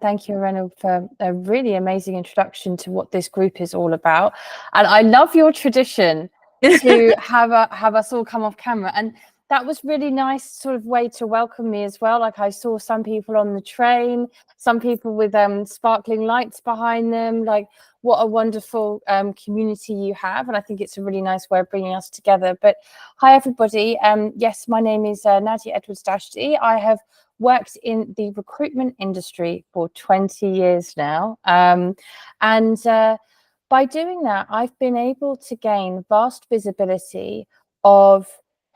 Thank you, Renaud, for a really amazing introduction to what this group is all about. And I love your tradition to have us all come off camera. And that was really nice sort of way to welcome me as well. Like I saw some people on the train, some people with sparkling lights behind them. Like what a wonderful community you have. And I think it's a really nice way of bringing us together. But hi, everybody. Yes, my name is Nadia Edwards-Dashty. I have worked in the recruitment industry for 20 years now. By doing that, I've been able to gain vast visibility of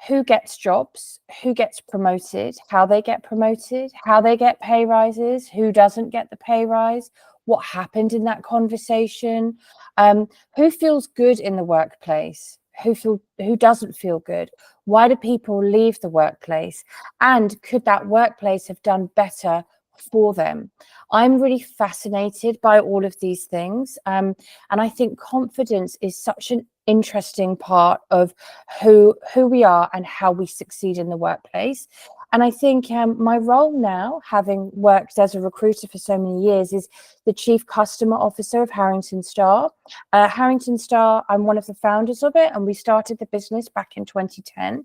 who gets jobs, who gets promoted, how they get promoted, how they get pay rises, who doesn't get the pay rise, what happened in that conversation, who feels good in the workplace, who doesn't feel good, why do people leave the workplace, and could that workplace have done better for them? I'm really fascinated by all of these things, and I think confidence is such an interesting part of who we are and how we succeed in the workplace. And I think my role now, having worked as a recruiter for so many years, is the Chief Customer Officer of Harrington Starr. Harrington Starr, I'm one of the founders of it, and we started the business back in 2010.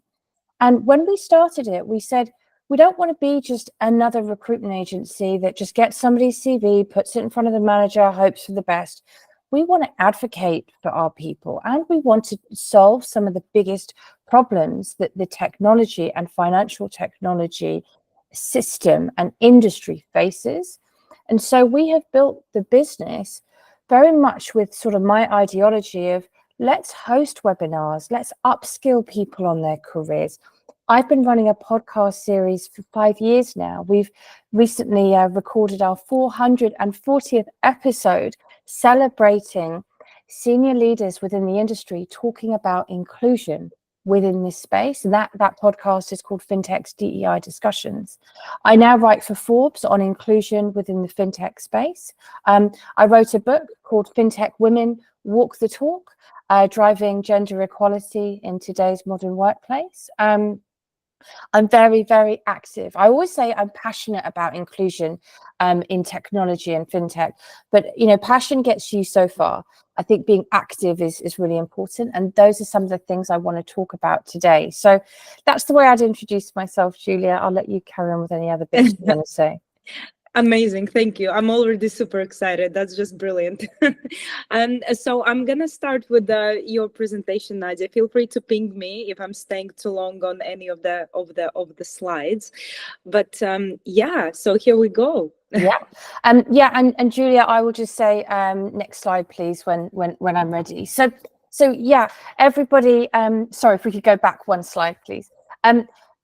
And when we started it, we said, we don't want to be just another recruitment agency that just gets somebody's CV, puts it in front of the manager, hopes for the best. We want to advocate for our people, and we want to solve some of the biggest problems that the technology and financial technology system and industry faces. And so we have built the business very much with sort of my ideology of let's host webinars, let's upskill people on their careers. I've been running a podcast series for 5 years now. We've recently recorded our 440th episode celebrating senior leaders within the industry talking about inclusion within this space. And that podcast is called FinTech's DEI Discussions. I now write for Forbes on inclusion within the FinTech space. I wrote a book called FinTech Women Walk the Talk, Driving Gender Equality in Today's Modern Workplace. I'm very, very active. I always say I'm passionate about inclusion in technology and fintech, but passion gets you so far. I think being active is really important, and those are some of the things I want to talk about today. So that's the way I'd introduce myself, Julia. I'll let you carry on with any other bits you want to say. Amazing. Thank you. I'm already super excited. That's just brilliant. And so I'm going to start with your presentation, Nadia. Feel free to ping me if I'm staying too long on any of the slides. But yeah, so here we go. And Julia, I will just say next slide, please, when I'm ready. So yeah, everybody, sorry, if we could go back one slide, please.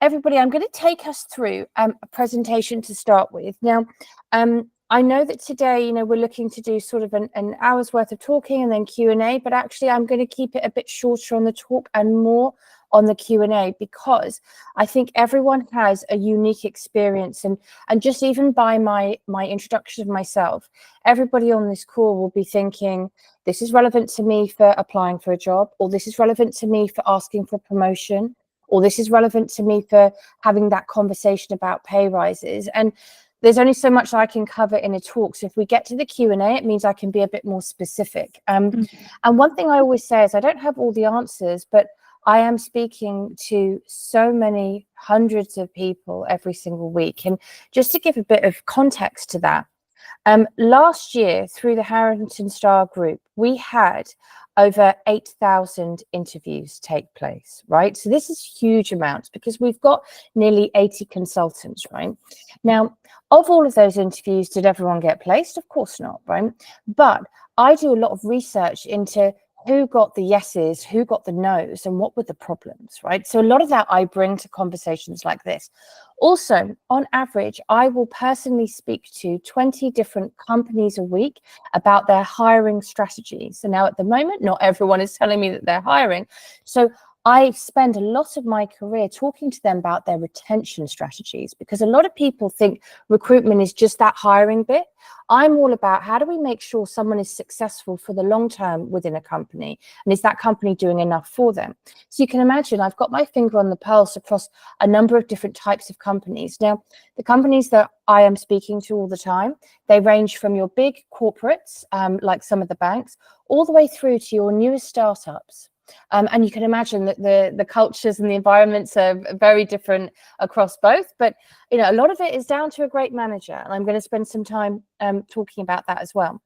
Everybody, I'm going to take us through a presentation to start with. Now, I know that today, we're looking to do sort of an hour's worth of talking and then Q&A, but actually I'm going to keep it a bit shorter on the talk and more on the Q&A, because I think everyone has a unique experience, and just even by my introduction of myself, everybody on this call will be thinking, this is relevant to me for applying for a job, or this is relevant to me for asking for a promotion, or this is relevant to me for having that conversation about pay rises. And there's only so much I can cover in a talk. So if we get to the Q&A, it means I can be a bit more specific. And one thing I always say is I don't have all the answers, but I am speaking to so many hundreds of people every single week. And just to give a bit of context to that, last year through the Harrington Starr group, we had over 8,000 interviews take place, right? So this is huge amounts because we've got nearly 80 consultants, right? Now, of all of those interviews, did everyone get placed? Of course not, right? But I do a lot of research into who got the yeses, who got the no's, and what were the problems, right? So a lot of that I bring to conversations like this. Also, on average, I will personally speak to 20 different companies a week about their hiring strategies. So now at the moment, not everyone is telling me that they're hiring. So I spend a lot of my career talking to them about their retention strategies, because a lot of people think recruitment is just that hiring bit. I'm all about how do we make sure someone is successful for the long term within a company, and is that company doing enough for them? So you can imagine I've got my finger on the pulse across a number of different types of companies. Now, the companies that I am speaking to all the time, they range from your big corporates, like some of the banks, all the way through to your newest startups. And you can imagine that the cultures and the environments are very different across both. But you know, a lot of it is down to a great manager, and I'm going to spend some time talking about that as well.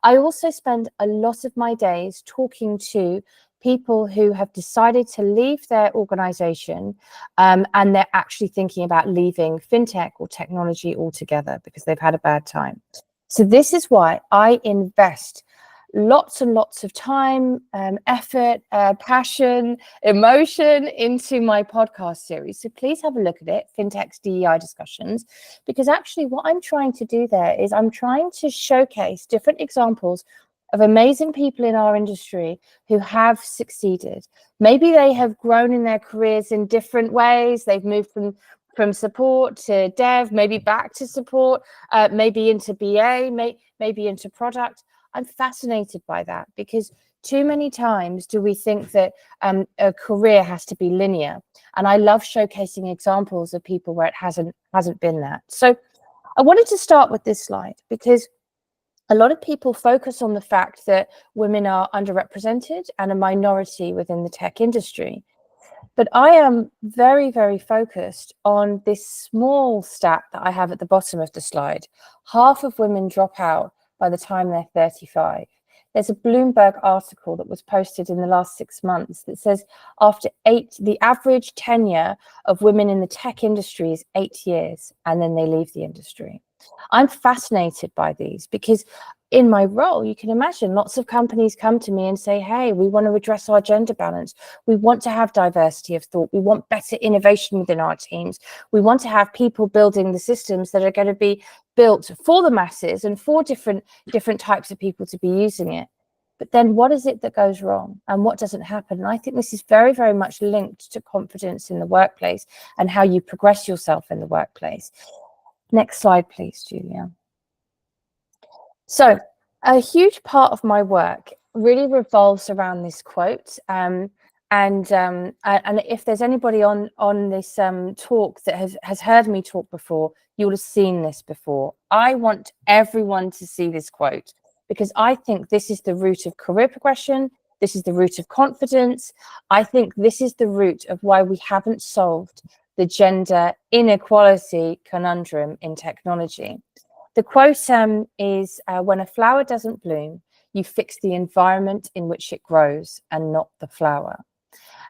I also spend a lot of my days talking to people who have decided to leave their organization, and they're actually thinking about leaving fintech or technology altogether because they've had a bad time. So this is why I invest lots and lots of time, effort, passion, emotion into my podcast series. So please have a look at it, FinTech's DEI discussions, because actually what I'm trying to do there is I'm trying to showcase different examples of amazing people in our industry who have succeeded. Maybe they have grown in their careers in different ways. They've moved from support to dev, maybe back to support, maybe into BA, maybe into product. I'm fascinated by that, because too many times do we think that a career has to be linear, and I love showcasing examples of people where it hasn't been that. So I wanted to start with this slide because a lot of people focus on the fact that women are underrepresented and a minority within the tech industry. But I am very, very focused on this small stat that I have at the bottom of the slide. Half of women drop out by the time they're 35. There's a Bloomberg article that was posted in the last 6 months that says the average tenure of women in the tech industry is 8 years, and then they leave the industry. I'm fascinated by these because in my role, you can imagine lots of companies come to me and say, hey, we want to address our gender balance. We want to have diversity of thought. We want better innovation within our teams. We want to have people building the systems that are going to be built for the masses and for different types of people to be using it. But then what is it that goes wrong and what doesn't happen? And I think this is very, very much linked to confidence in the workplace and how you progress yourself in the workplace. Next slide, please, Julia. So a huge part of my work really revolves around this quote. And if there's anybody on this talk that has heard me talk before, you would have seen this before. I want everyone to see this quote because I think this is the root of career progression. This is the root of confidence. I think this is the root of why we haven't solved the gender inequality conundrum in technology. The quote is, when a flower doesn't bloom, you fix the environment in which it grows and not the flower.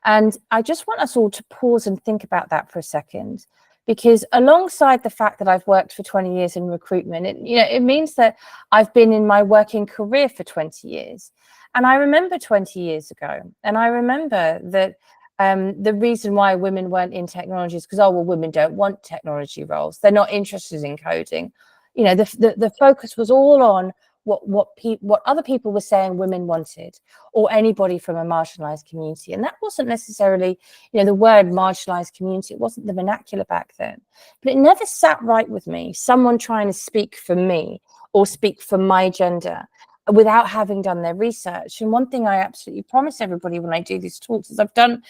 And I just want us all to pause and think about that for a second, because alongside the fact that I've worked for 20 years in recruitment, it means that I've been in my working career for 20 years. And I remember 20 years ago, and I remember that the reason why women weren't in technology is because, women don't want technology roles. They're not interested in coding. The focus was all on what other people were saying women wanted, or anybody from a marginalized community. And that wasn't necessarily, the word marginalized community, it wasn't the vernacular back then. But it never sat right with me, someone trying to speak for me or speak for my gender without having done their research. And one thing I absolutely promise everybody when I do these talks is I've done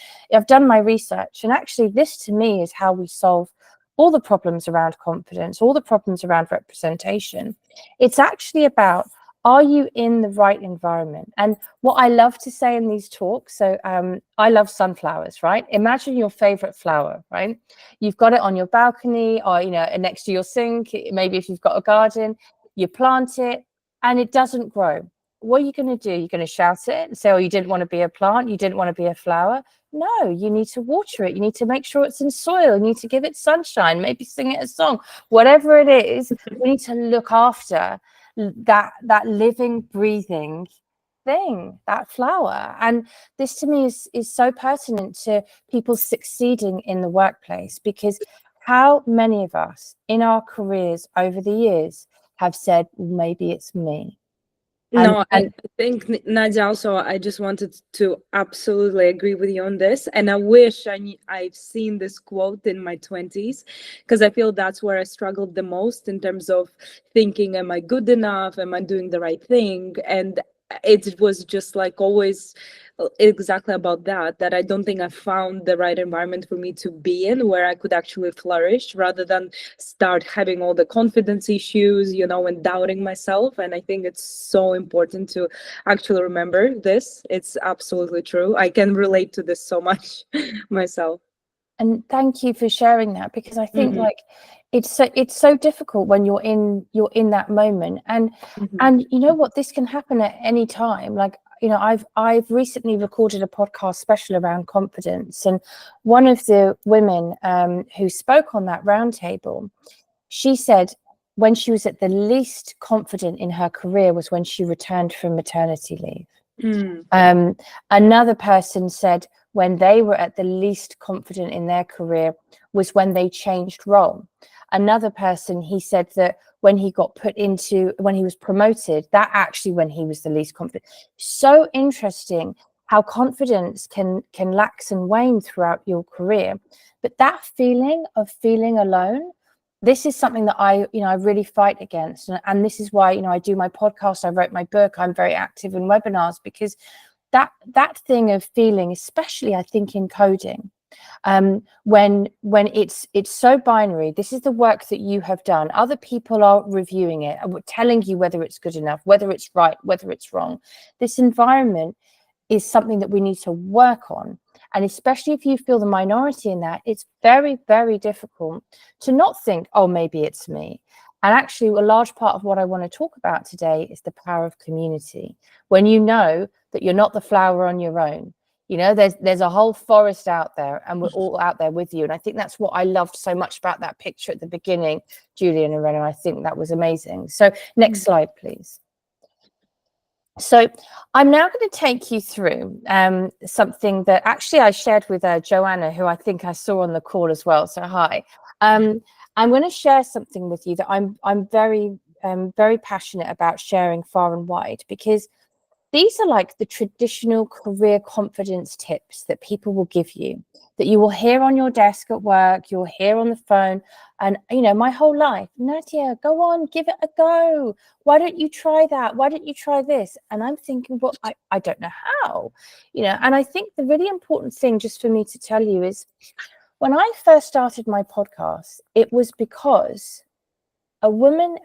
my research. And actually this to me is how we solve all the problems around confidence, all the problems around representation. It's actually about, are you in the right environment? And what I love to say in these talks, so I love sunflowers, right? Imagine your favorite flower, right? You've got it on your balcony or, next to your sink, maybe if you've got a garden, you plant it and it doesn't grow. What are you going to do? You're going to shout it and say, oh, you didn't want to be a plant, you didn't want to be a flower. No, you need to water it. You need to make sure it's in soil. You need to give it sunshine, maybe sing it a song, whatever it is. We need to look after that living, breathing thing, that flower. And this to me is so pertinent to people succeeding in the workplace, because how many of us in our careers over the years have said, maybe it's me. No, I think Nadia, also, I just wanted to absolutely agree with you on this. And I wish I've seen this quote in my 20s, because I feel that's where I struggled the most in terms of thinking, am I good enough? Am I doing the right thing? And it was just like always exactly about that I don't think I found the right environment for me to be in where I could actually flourish, rather than start having all the confidence issues, and doubting myself. And I think it's so important to actually remember this. It's absolutely true. I can relate to this so much myself. And thank you for sharing that, because I think like it's so difficult when you're in that moment, and you know what, this can happen at any time. Like, I've recently recorded a podcast special around confidence, and one of the women who spoke on that roundtable, she said when she was at the least confident in her career was when she returned from maternity leave. Another person said when they were at the least confident in their career was when they changed role. Another person, he said that when he was promoted, that actually when he was the least confident. So interesting how confidence can lax and wane throughout your career. But that feeling of feeling alone, this is something that I really fight against. And this is why, I do my podcast, I wrote my book, I'm very active in webinars, because that thing of feeling, especially I think in coding, when it's so binary, this is the work that you have done, other people are reviewing it, telling you whether it's good enough, whether it's right, whether it's wrong. This environment is something that we need to work on. And especially if you feel the minority in that, it's very, very difficult to not think, oh, maybe it's me. And actually, a large part of what I want to talk about today is the power of community. When you know that you're not the flower on your own, there's a whole forest out there, and we're all out there with you. And I think that's what I loved so much about that picture at the beginning, Julian and Rena. I think that was amazing. So next slide, please. So I'm now going to take you through something that actually I shared with Joanna, who I think I saw on the call as well. So hi. I'm going to share something with you that I'm very, very passionate about sharing far and wide, because these are like the traditional career confidence tips that people will give you, that you will hear on your desk at work, you'll hear on the phone. And, my whole life, Nadia, go on, give it a go. Why don't you try that? Why don't you try this? And I'm thinking, well, I don't know how, and I think the really important thing just for me to tell you is when I first started my podcast, it was because a woman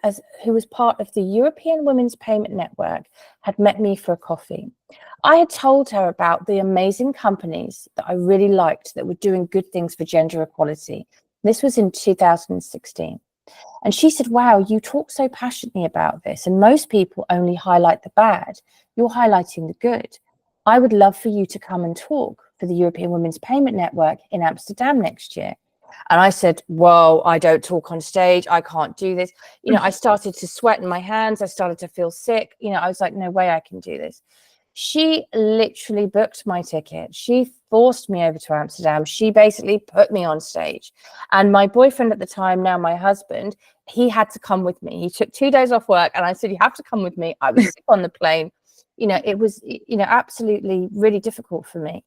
who was part of the European Women's Payment Network had met me for a coffee. I had told her about the amazing companies that I really liked that were doing good things for gender equality. This was in 2016. And she said, wow, you talk so passionately about this, and most people only highlight the bad. You're highlighting the good. I would love for you to come and talk for the European Women's Payment Network in Amsterdam next year. And I said, whoa, I don't talk on stage. I can't do this. I started to sweat in my hands. I started to feel sick. I was like, no way I can do this. She literally booked my ticket. She forced me over to Amsterdam. She basically put me on stage. And my boyfriend at the time, now my husband, he had to come with me. He took 2 days off work, and I said, you have to come with me. I was sick on the plane. It was, absolutely really difficult for me.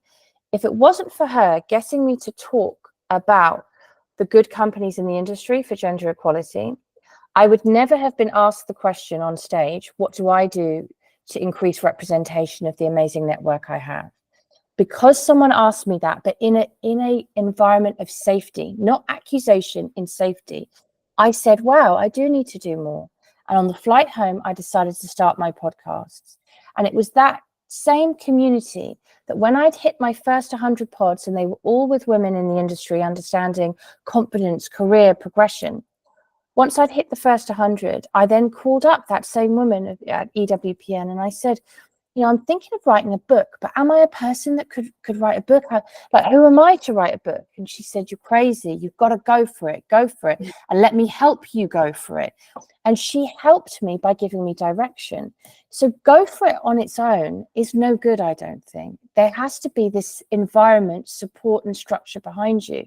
If it wasn't for her getting me to talk about the good companies in the industry for gender equality, I would never have been asked the question on stage, what do I do to increase representation of the amazing network I have? Because someone asked me that, but in a environment of safety, not accusation, in safety, I said, wow, I do need to do more. And on the flight home, I decided to start my podcasts. And it was that same community that when I'd hit my first 100 pods, and they were all with women in the industry, understanding confidence, career progression. Once I'd hit the first 100, I then called up that same woman at EWPN, and I said, I'm thinking of writing a book, but am I a person that could write a book? Who am I to write a book? And she said, you're crazy. You've got to go for it, and let me help you go for it. And she helped me by giving me direction. So go for it on its own is no good, I don't think. There has to be this environment, support, and structure behind you.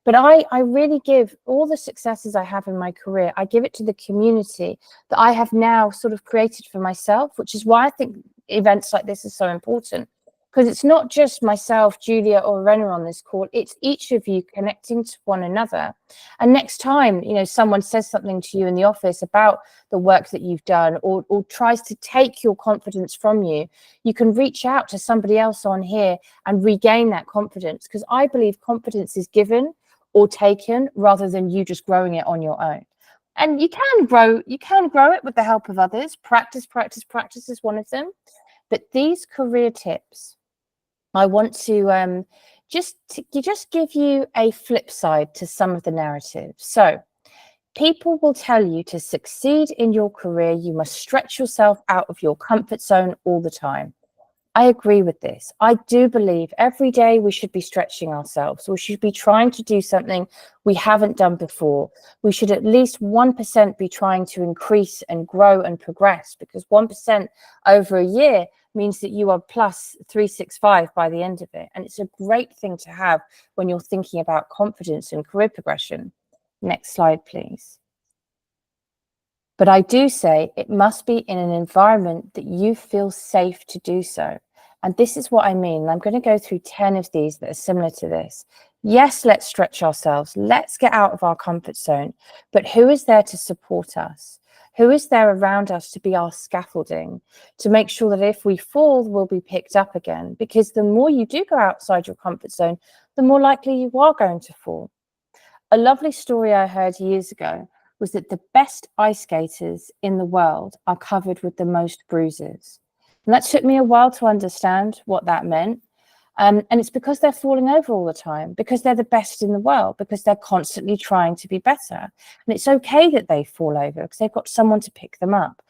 But I really give all the successes I have in my career, I give it to the community that I have now sort of created for myself, which is why I think events like this are so important. Because it's not just myself, Julia, or Renna on this call, it's each of you connecting to one another. And next time, someone says something to you in the office about the work that you've done, or tries to take your confidence from you, you can reach out to somebody else on here and regain that confidence. Because I believe confidence is given or taken rather than you just growing it on your own. And you can grow it with the help of others. Practice is one of them. But these career tips, I want to just give you a flip side to some of the narratives. So people will tell you to succeed in your career, you must stretch yourself out of your comfort zone all the time. I agree with this. I do believe every day we should be stretching ourselves. We should be trying to do something we haven't done before. We should at least 1% be trying to increase and grow and progress, because 1% over a year means that you are plus 365 by the end of it. And it's a great thing to have when you're thinking about confidence and career progression. Next slide, please. But I do say it must be in an environment that you feel safe to do so. And this is what I mean. I'm going to go through 10 of these that are similar to this. Yes, let's stretch ourselves. Let's get out of our comfort zone. But who is there to support us? Who is there around us to be our scaffolding, to make sure that if we fall, we'll be picked up again? Because the more you do go outside your comfort zone, the more likely you are going to fall. A lovely story I heard years ago was that the best ice skaters in the world are covered with the most bruises. And that took me a while to understand what that meant. And it's because they're falling over all the time, because they're the best in the world, because they're constantly trying to be better. And it's okay that they fall over because they've got someone to pick them up.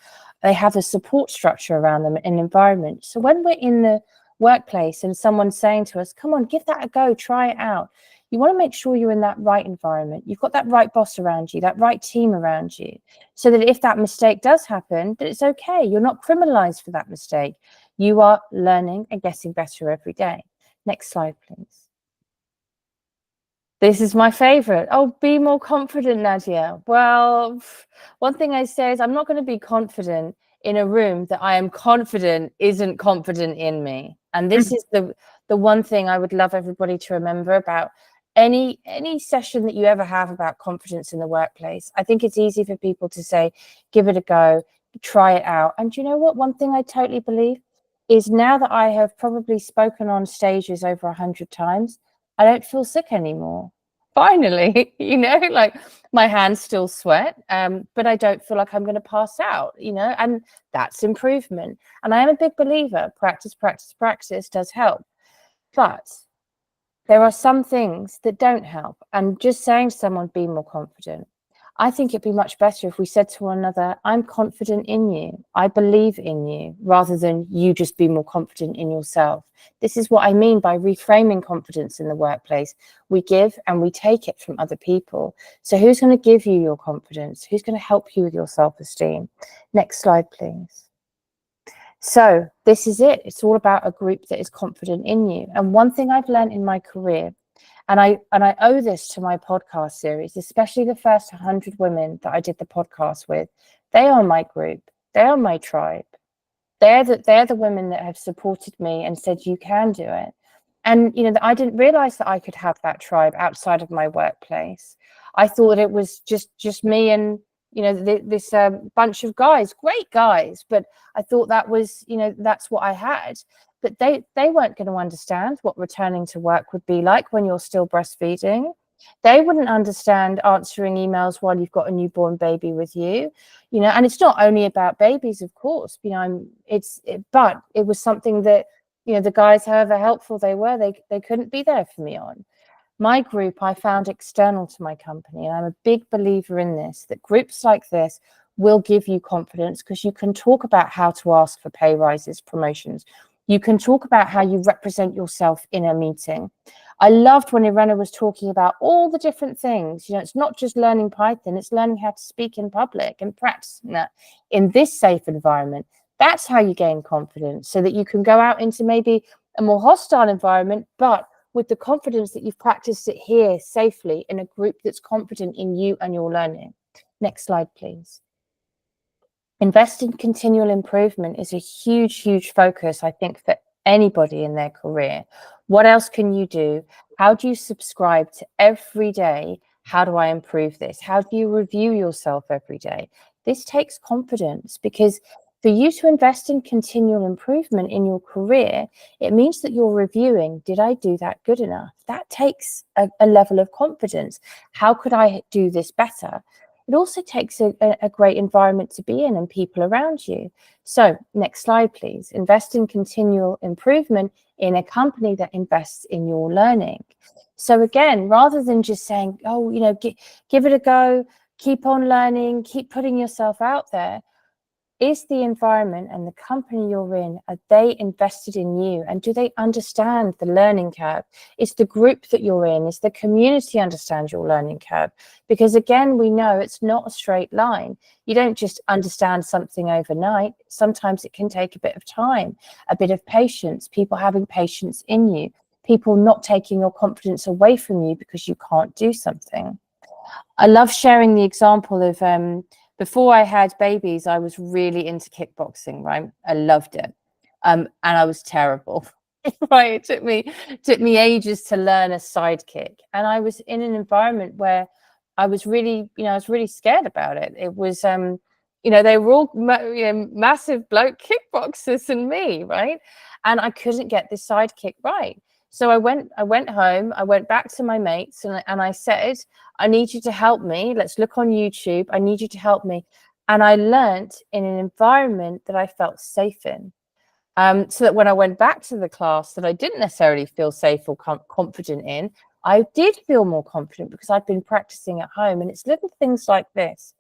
They have a support structure around them, an environment. So when we're in the workplace and someone's saying to us, come on, give that a go, try it out, you want to make sure you're in that right environment. You've got that right boss around you, that right team around you, so that if that mistake does happen, that it's okay. You're not criminalized for that mistake. You are learning and getting better every day. Next slide, please. This is my favorite. Oh, be more confident, Nadia. Well, one thing I say is I'm not going to be confident in a room that I am confident isn't confident in me. And this is the one thing I would love everybody to remember about any session that you ever have about confidence in the workplace. I think it's easy for people to say, give it a go, try it out. And you know what? One thing I totally believe is, now that I have probably spoken on stages over 100 times, I don't feel sick anymore. Finally, like my hands still sweat, but I don't feel like I'm going to pass out, and that's improvement. And I am a big believer, practice does help. But there are some things that don't help. And just saying to someone, be more confident. I think it'd be much better if we said to one another, I'm confident in you. I believe in you, rather than you just be more confident in yourself. This is what I mean by reframing confidence in the workplace. We give and we take it from other people. So who's going to give you your confidence? Who's going to help you with your self-esteem? Next slide, please. So this is it. It's all about a group that is confident in you. And one thing I've learned in my career, and I owe this to my podcast series, especially the first 100 women that I did the podcast with. They are my group. They are my tribe. They're the women that have supported me and said, you can do it. And, I didn't realize that I could have that tribe outside of my workplace. I thought it was just me and, this bunch of guys, great guys. But I thought that was, that's what I had. But they weren't going to understand what returning to work would be like when you're still breastfeeding. They wouldn't understand answering emails while you've got a newborn baby with you, and it's not only about babies, of course, but it was something that, the guys, however helpful they were, they couldn't be there for me on. My group, I found external to my company, and I'm a big believer in this, that groups like this will give you confidence, because you can talk about how to ask for pay rises, promotions. You can talk about how you represent yourself in a meeting. I loved when Irena was talking about all the different things. It's not just learning Python, it's learning how to speak in public and practicing that in this safe environment. That's how you gain confidence, so that you can go out into maybe a more hostile environment, but with the confidence that you've practiced it here safely in a group that's confident in you and your learning. Next slide, please. Invest in continual improvement is a huge, huge focus, I think, for anybody in their career. What else can you do? How do you subscribe to every day? How do I improve this? How do you review yourself every day? This takes confidence, because for you to invest in continual improvement in your career, it means that you're reviewing, did I do that good enough? That takes a level of confidence. How could I do this better? It also takes a great environment to be in and people around you. So next slide, please. Invest in continual improvement in a company that invests in your learning. So again, rather than just saying, oh, you know, give it a go, keep on learning, keep putting yourself out there, is the environment and the company you're in, are they invested in you? And do they understand the learning curve? Is the group that you're in, is the community understand your learning curve? Because again, we know it's not a straight line. You don't just understand something overnight. Sometimes it can take a bit of time, a bit of patience, people having patience in you, people not taking your confidence away from you because you can't do something. I love sharing the example of before I had babies, I was really into kickboxing, right? I loved it. And I was terrible. Right. It took me ages to learn a sidekick. And I was in an environment where I was really, I was really scared about it. It was they were all massive bloke kickboxers and me, right? And I couldn't get this sidekick right. So I went home, I went back to my mates and I said, I need you to help me. Let's look on YouTube. I need you to help me. And I learned in an environment that I felt safe in. So that when I went back to the class that I didn't necessarily feel safe or confident in, I did feel more confident because I'd been practicing at home. And it's little things like this,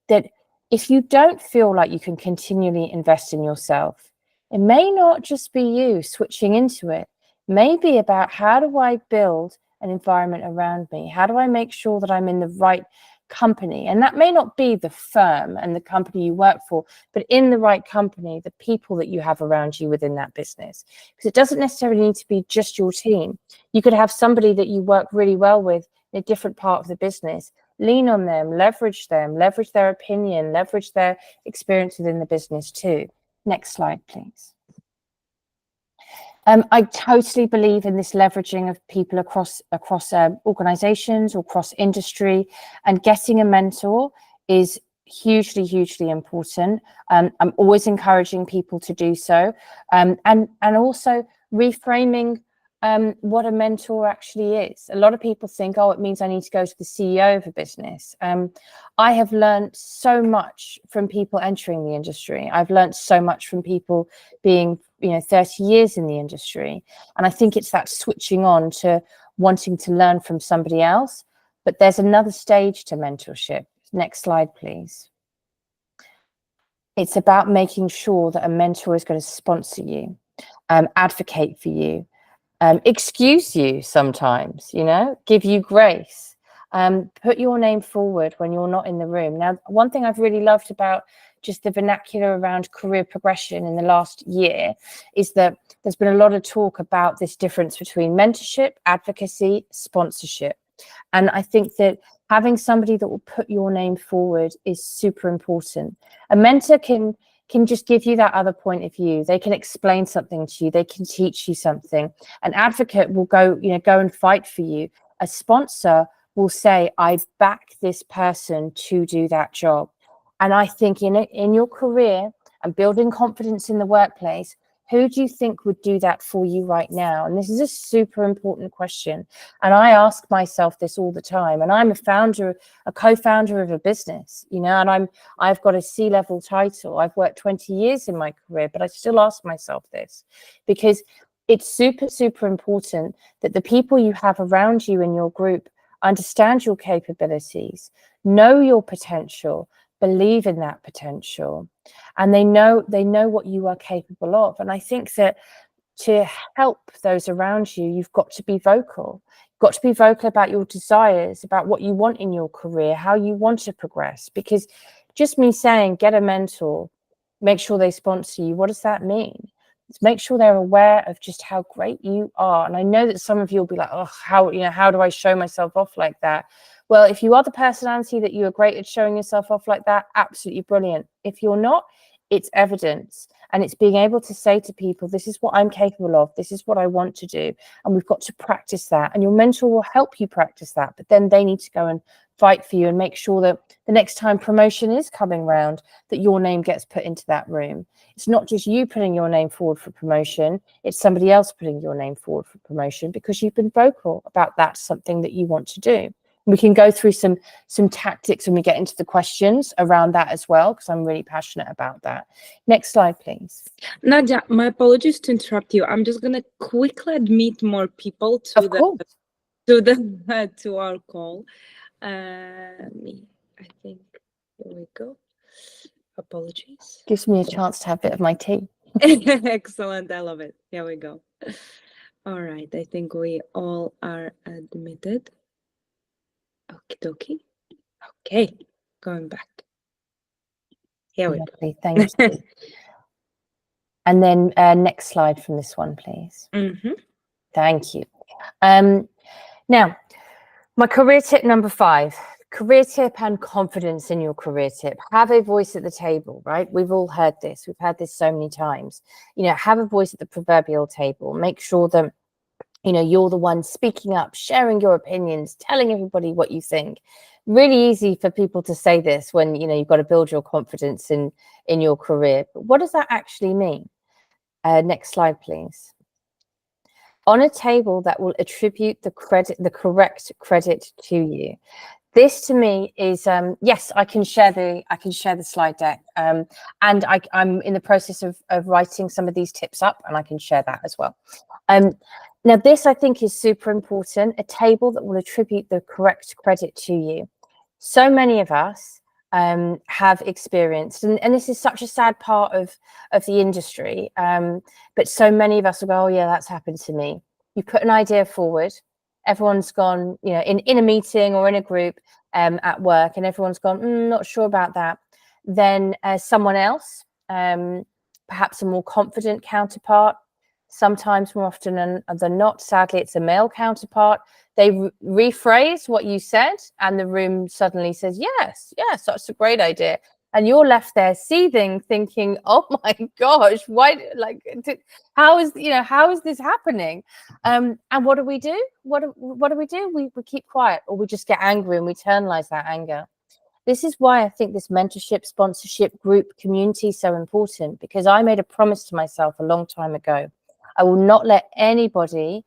that if you don't feel like you can continually invest in yourself, it may not just be you switching into it. Maybe about, how do I build an environment around me? How do I make sure that I'm in the right company? And that may not be the firm and the company you work for, but in the right company, the people that you have around you within that business. Because it doesn't necessarily need to be just your team. You could have somebody that you work really well with in a different part of the business. Lean on them, leverage their opinion, leverage their experience within the business too. Next slide, please. I totally believe in this leveraging of people across organizations or across industry, and getting a mentor is hugely important. I'm always encouraging people to do so, and also reframing what a mentor actually is. A lot of people think, oh, it means I need to go to the CEO of a business. I have learned so much from people entering the industry. I've learned so much from people being 30 years in the industry. And I think it's that switching on to wanting to learn from somebody else. But there's another stage to mentorship. Next slide, please. It's about making sure that a mentor is going to sponsor you, advocate for you, excuse you sometimes, give you grace, put your name forward when you're not in the room. Now, one thing I've really loved about just the vernacular around career progression in the last year is that there's been a lot of talk about this difference between mentorship, advocacy, sponsorship. And I think that having somebody that will put your name forward is super important. A mentor can just give you that other point of view. They can explain something to you. They can teach you something. An advocate will go and fight for you. A sponsor will say, I back this person to do that job. And I think in your career and building confidence in the workplace, who do you think would do that for you right now? And this is a super important question. And I ask myself this all the time. And I'm a co-founder of a business, and I've got a C-level title. I've worked 20 years in my career, but I still ask myself this, because it's super important that the people you have around you in your group understand your capabilities, know your potential, believe in that potential, and they know what you are capable of. And I think that to help those around you, you've got to be vocal. You've got to be vocal about your desires, about what you want in your career, how you want to progress. Because just me saying, get a mentor, make sure they sponsor you, what does that mean? Make sure they're aware of just how great you are. And I know that some of you will be like, oh, how do I show myself off like that? Well, if you are the personality that you are great at showing yourself off like that, absolutely brilliant. If you're not, it's evidence. And it's being able to say to people, this is what I'm capable of. This is what I want to do. And we've got to practice that. And your mentor will help you practice that. But then they need to go and fight for you and make sure that the next time promotion is coming round, that your name gets put into that room. It's not just you putting your name forward for promotion. It's somebody else putting your name forward for promotion because you've been vocal about that's something that you want to do. We can go through some tactics when we get into the questions around that as well, because I'm really passionate about that. Next slide, please. Nadia, my apologies to interrupt you. I'm just going to quickly admit more people to our call. I think, here we go. Apologies. Gives me a chance to have a bit of my tea. Excellent. I love it. Here we go. All right. I think we all are admitted. Okie dokie. Okay. Going back. Here we go. Thank you. And then next slide from this one, please. Mm-hmm. Thank you. Now, my career tip number 5. Career tip and confidence in your career tip. Have a voice at the table, right? We've all heard this. We've heard this so many times. Have a voice at the proverbial table. Make sure that, you're the one speaking up, sharing your opinions, telling everybody what you think. Really easy for people to say this when, you've got to build your confidence in your career. But what does that actually mean? Next slide, please. On a table that will attribute the correct credit to you. This to me is yes, I can share the slide deck, and I'm in the process of writing some of these tips up, and I can share that as well. Now this I think is super important. A table that will attribute the correct credit to you. So many of us have experienced, and this is such a sad part of the industry, but so many of us will go, oh yeah, that's happened to me. You put an idea forward, everyone's gone, in a meeting or in a group at work, and everyone's gone, not sure about that. Then someone else, perhaps a more confident counterpart, sometimes more often than not, sadly, it's a male counterpart. They rephrase what you said, and the room suddenly says, yes, that's a great idea. And you're left there seething, thinking, oh my gosh, why, how is this happening? And what do we do? What do we do? We keep quiet, or we just get angry and we internalize that anger. This is why I think this mentorship, sponsorship, group, community is so important, because I made a promise to myself a long time ago. I will not let anybody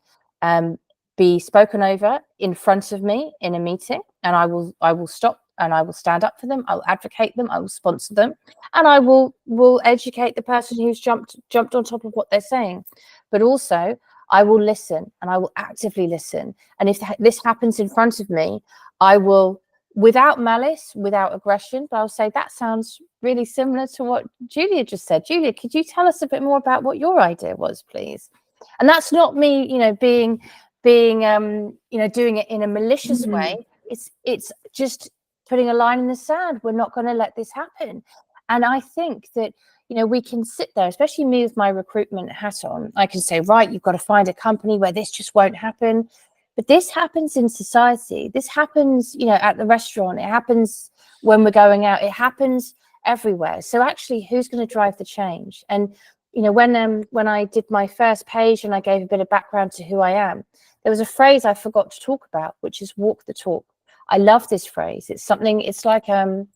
be spoken over in front of me in a meeting, and I will stop and I will stand up for them. I will advocate them. I will sponsor them, and I will educate the person who's jumped on top of what they're saying. But also, I will listen, and I will actively listen. And if this happens in front of me, I will, without malice, without aggression, but I'll say, that sounds really similar to what Julia just said. Julia, could you tell us a bit more about what your idea was, please? And that's not me, doing it in a malicious way. It's just putting a line in the sand. We're not going to let this happen. And I think that, we can sit there, especially me with my recruitment hat on. I can say, right, you've got to find a company where this just won't happen. But this happens in society. This happens, at the restaurant. It happens when we're going out. It happens everywhere. So actually, who's going to drive the change? And, when I did my first page and I gave a bit of background to who I am, there was a phrase I forgot to talk about, which is walk the talk. I love this phrase. It's something, it's like a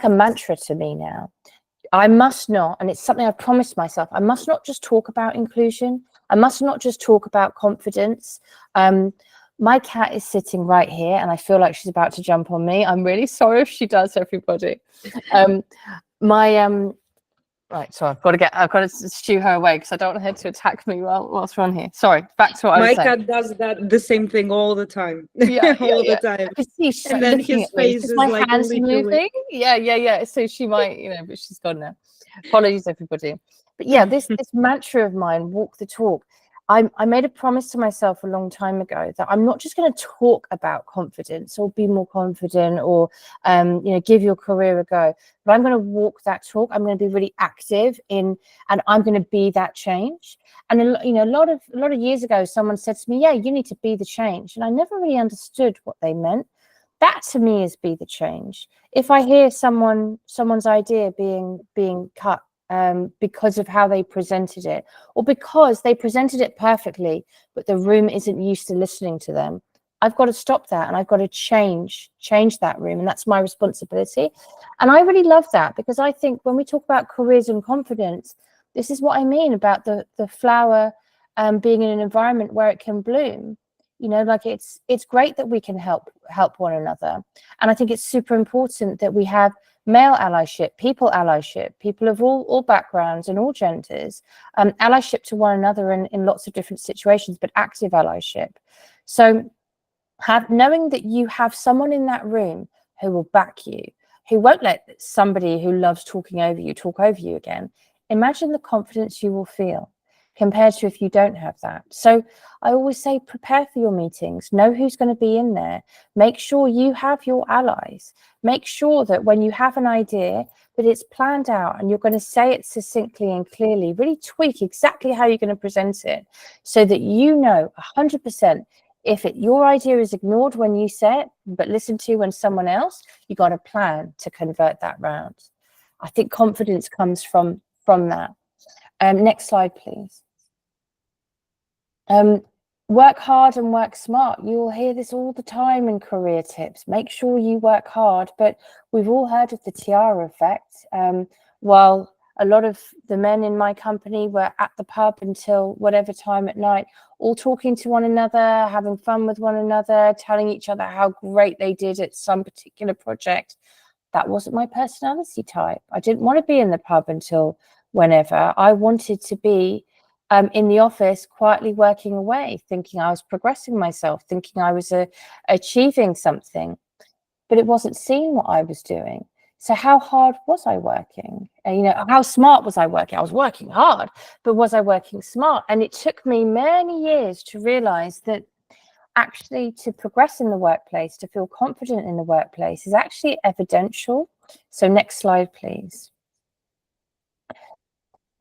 mantra to me now. I must not, and it's something I promised myself, I must not just talk about inclusion. I must not just talk about confidence. My cat is sitting right here, and I feel like she's about to jump on me. I'm really sorry if she does, everybody. Right, so I've got to shoo her away because I don't want her to attack me whilst we're on here. Sorry, back to what I was saying. My cat does the same thing all the time. Yeah, the time. I can see she's and then his face is my like hands are moving. Yeah. So she might, but she's gone now. Apologies, everybody. But yeah, this mantra of mine, walk the talk. I made a promise to myself a long time ago that I'm not just going to talk about confidence or be more confident or, give your career a go, but I'm going to walk that talk. I'm going to be really active and I'm going to be that change. And, a lot of years ago, someone said to me, yeah, you need to be the change. And I never really understood what they meant. That to me is be the change. If I hear someone's idea being cut, because of how they presented it, or because they presented it perfectly, but the room isn't used to listening to them, I've got to stop that and I've got to change that room. And that's my responsibility. And I really love that, because I think when we talk about careers and confidence, this is what I mean about the flower being in an environment where it can bloom. Like it's great that we can help one another. And I think it's super important that we have male allyship, people of all backgrounds and all genders, allyship to one another in lots of different situations, but active allyship. So knowing that you have someone in that room who will back you, who won't let somebody who loves talking over you talk over you again. Imagine the confidence you will feel compared to if you don't have that. So I always say, prepare for your meetings, know who's going to be in there, make sure you have your allies, make sure that when you have an idea that it's planned out and you're going to say it succinctly and clearly, really tweak exactly how you're going to present it so that 100% if your idea is ignored when you say it, but listened to when someone else, you got a plan to convert that round. I think confidence comes from that. Next slide, please. Work hard and work smart. You will hear this all the time in career tips. Make sure you work hard, but we've all heard of the tiara effect. While a lot of the men in my company were at the pub until whatever time at night, all talking to one another, having fun with one another, telling each other how great they did at some particular project. That wasn't my personality type. I didn't want to be in the pub until whenever. I wanted to be in the office quietly working away, thinking I was progressing myself, thinking I was achieving something, but it wasn't seen what I was doing. So how hard was I working? How smart was I working? I was working hard, but was I working smart? And it took me many years to realize that actually to progress in the workplace, to feel confident in the workplace is actually evidential. So next slide, please.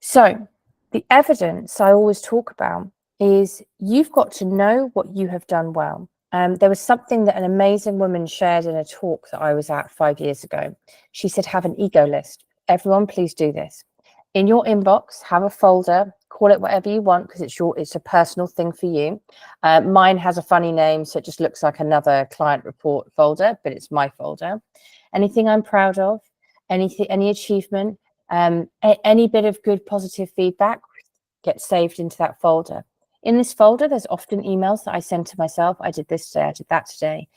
So the evidence I always talk about is you've got to know what you have done well. There was something that an amazing woman shared in a talk that I was at 5 years ago. She said, have an ego list. Everyone, please do this. In your inbox, have a folder, call it whatever you want, because it's a personal thing for you. Mine has a funny name, so it just looks like another client report folder, but it's my folder. Anything I'm proud of, any achievement, any bit of good positive feedback gets saved into that folder. In this folder, there's often emails that I send to myself. I did this today, I did that today.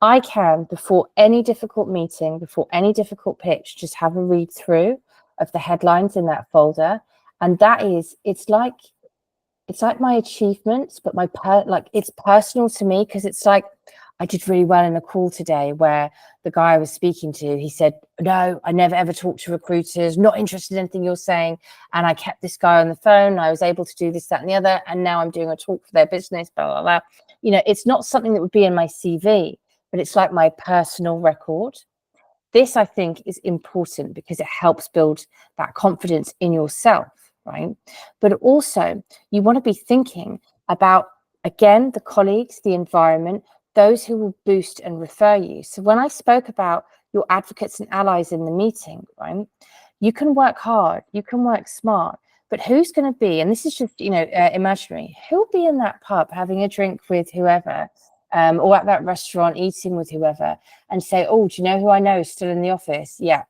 I can, before any difficult meeting, before any difficult pitch, just have a read through of the headlines in that folder. And that is, it's like my achievements, but it's personal to me, because it's like, I did really well in a call today where the guy I was speaking to, he said, no, I never ever talk to recruiters, not interested in anything you're saying. And I kept this guy on the phone. I was able to do this, that, and the other. And now I'm doing a talk for their business, blah, blah, blah. It's not something that would be in my CV, but it's like my personal record. This, I think, is important because it helps build that confidence in yourself, right? But also, you want to be thinking about, again, the colleagues, the environment, those who will boost and refer you. So when I spoke about your advocates and allies in the meeting, right, you can work hard, you can work smart, but who's going to be, and this is just, imaginary, who'll be in that pub having a drink with whoever, or at that restaurant eating with whoever, and say, oh, do you know who I know is still in the office? Yeah,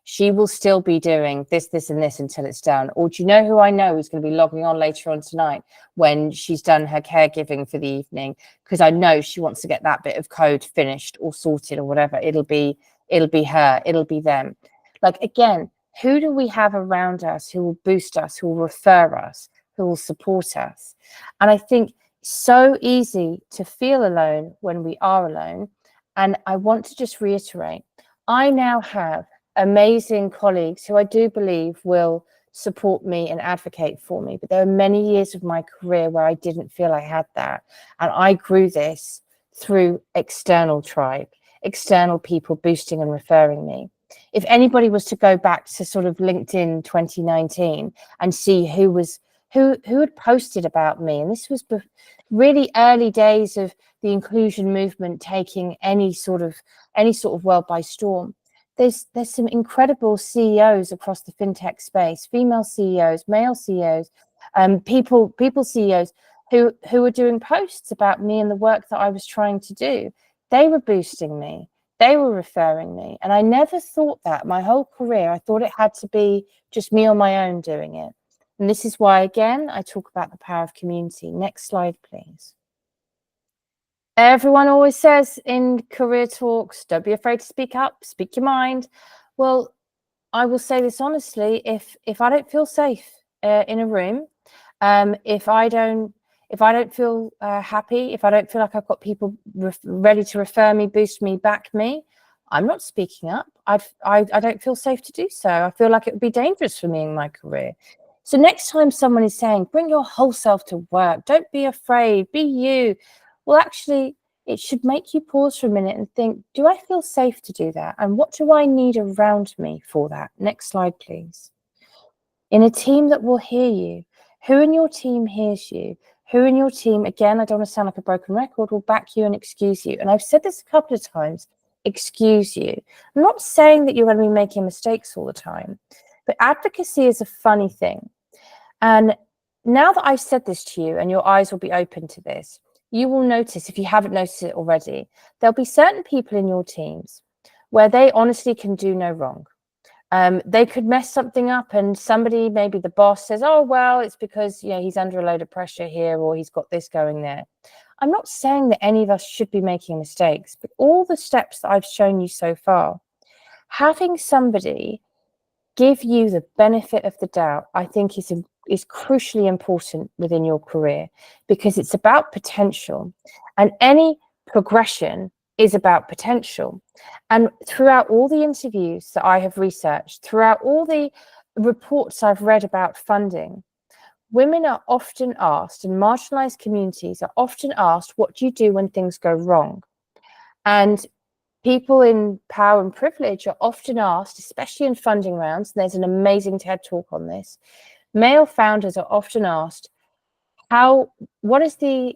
she will still be doing this, this, and this until it's done. Or do you know who I know is going to be logging on later on tonight when she's done her caregiving for the evening? Because I know she wants to get that bit of code finished or sorted or whatever. It'll be her, it'll be them. Like, again, who do we have around us who will boost us, who will refer us, who will support us? And I think so easy to feel alone when we are alone. And I want to just reiterate, I now have amazing colleagues who I do believe will support me and advocate for me. But there are many years of my career where I didn't feel I had that. And I grew this through external tribe, external people boosting and referring me. If anybody was to go back to sort of LinkedIn 2019 and see who had posted about me, and this was really early days of the inclusion movement taking any sort of world by storm. There's some incredible CEOs across the fintech space, female CEOs, male CEOs, people CEOs who were doing posts about me and the work that I was trying to do. They were boosting me. They were referring me. And I never thought that my whole career. I thought it had to be just me on my own doing it. And this is why, again, I talk about the power of community. Next slide, please. Everyone always says in career talks, don't be afraid to speak up, speak your mind. Well, I will say this honestly, if I don't feel safe in a room, if I don't feel happy, if I don't feel like I've got people ready to refer me, boost me, back me, I'm not speaking up. I don't feel safe to do so. I feel like it would be dangerous for me in my career. So next time someone is saying, bring your whole self to work, don't be afraid, be you. Well, actually, it should make you pause for a minute and think, do I feel safe to do that? And what do I need around me for that? Next slide, please. In a team that will hear you, who in your team hears you? Who in your team, again, I don't want to sound like a broken record, will back you and excuse you? And I've said this a couple of times, excuse you. I'm not saying that you're going to be making mistakes all the time, but advocacy is a funny thing. And now that I've said this to you and your eyes will be open to this, you will notice, if you haven't noticed it already, there'll be certain people in your teams where they honestly can do no wrong. They could mess something up and somebody, maybe the boss, says, oh, well, it's because he's under a load of pressure here or he's got this going there. I'm not saying that any of us should be making mistakes, but all the steps that I've shown you so far, having somebody give you the benefit of the doubt, I think is crucially important within your career, because it's about potential, and any progression is about potential. And throughout all the interviews that I have researched, throughout all the reports I've read about funding, women are often asked, and marginalized communities are often asked, what do you do when things go wrong? And people in power and privilege are often asked, especially in funding rounds, and there's an amazing TED talk on this, male founders are often asked, what is the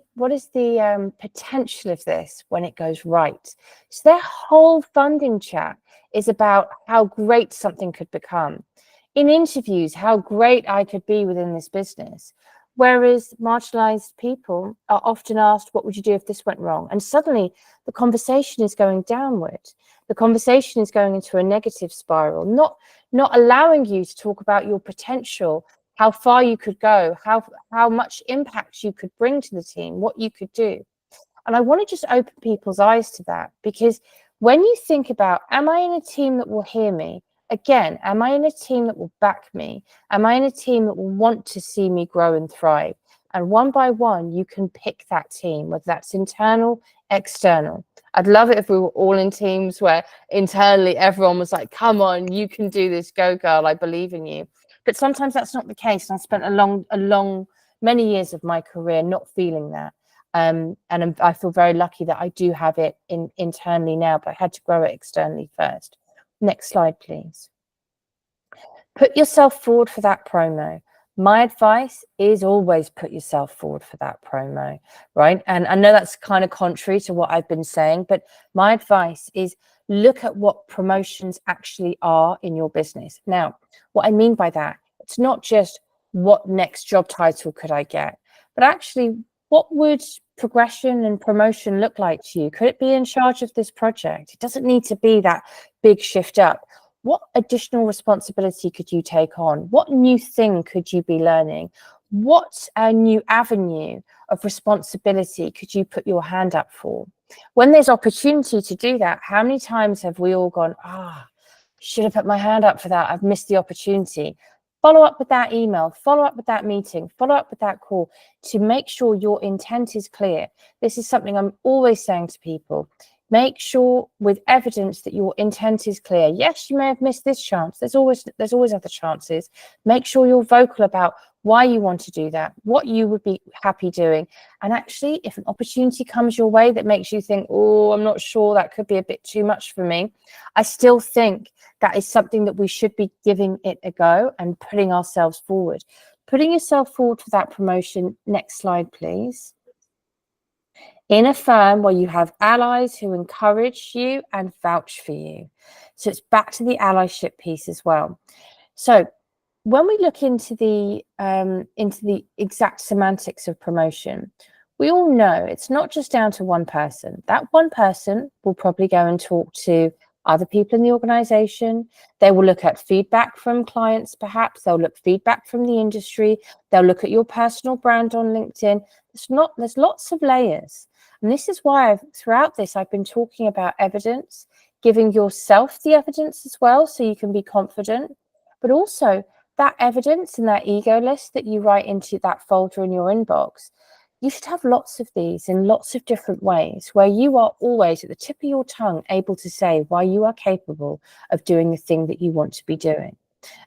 potential of this when it goes right? So their whole funding chat is about how great something could become. In interviews, how great I could be within this business. Whereas marginalized people are often asked, what would you do if this went wrong? And suddenly the conversation is going downward. The conversation is going into a negative spiral, not allowing you to talk about your potential, how far you could go, how much impact you could bring to the team, what you could do. And I want to just open people's eyes to that, because when you think about, am I in a team that will hear me? Again, am I in a team that will back me? Am I in a team that will want to see me grow and thrive? And one by one, you can pick that team, whether that's internal, external. I'd love it if we were all in teams where internally everyone was like, come on, you can do this, go girl, I believe in you. But sometimes that's not the case. And I spent many years of my career not feeling that. And I feel very lucky that I do have it internally now, but I had to grow it externally first. Next slide, please. Put yourself forward for that promo. My advice is always put yourself forward for that promo, right? And I know that's kind of contrary to what I've been saying, but my advice is look at what promotions actually are in your business. Now, what I mean by that, it's not just what next job title could I get, but actually what would progression and promotion look like to you? Could it be in charge of this project? It doesn't need to be that big shift up. What additional responsibility could you take on? What new thing could you be learning? What new avenue of responsibility could you put your hand up for? When there's opportunity to do that, how many times have we all gone, should have put my hand up for that, I've missed the opportunity. Follow up with that email, follow up with that meeting, follow up with that call to make sure your intent is clear. This is something I'm always saying to people. Make sure with evidence that your intent is clear. Yes, you may have missed this chance. There's always other chances. Make sure you're vocal about why you want to do that, what you would be happy doing. And actually, if an opportunity comes your way that makes you think, oh, I'm not sure, that could be a bit too much for me, I still think that is something that we should be giving it a go and putting ourselves forward. Putting yourself forward for that promotion. Next slide, please. In a firm where you have allies who encourage you and vouch for you. So it's back to the allyship piece as well. So when we look into the exact semantics of promotion, we all know it's not just down to one person. That one person will probably go and talk to other people in the organization. They will look at feedback from clients, perhaps. They'll look feedback from the industry. They'll look at your personal brand on LinkedIn. There's lots of layers. And this is why throughout this, I've been talking about evidence, giving yourself the evidence as well, so you can be confident, but also that evidence and that ego list that you write into that folder in your inbox. You should have lots of these in lots of different ways, where you are always at the tip of your tongue able to say why you are capable of doing the thing that you want to be doing.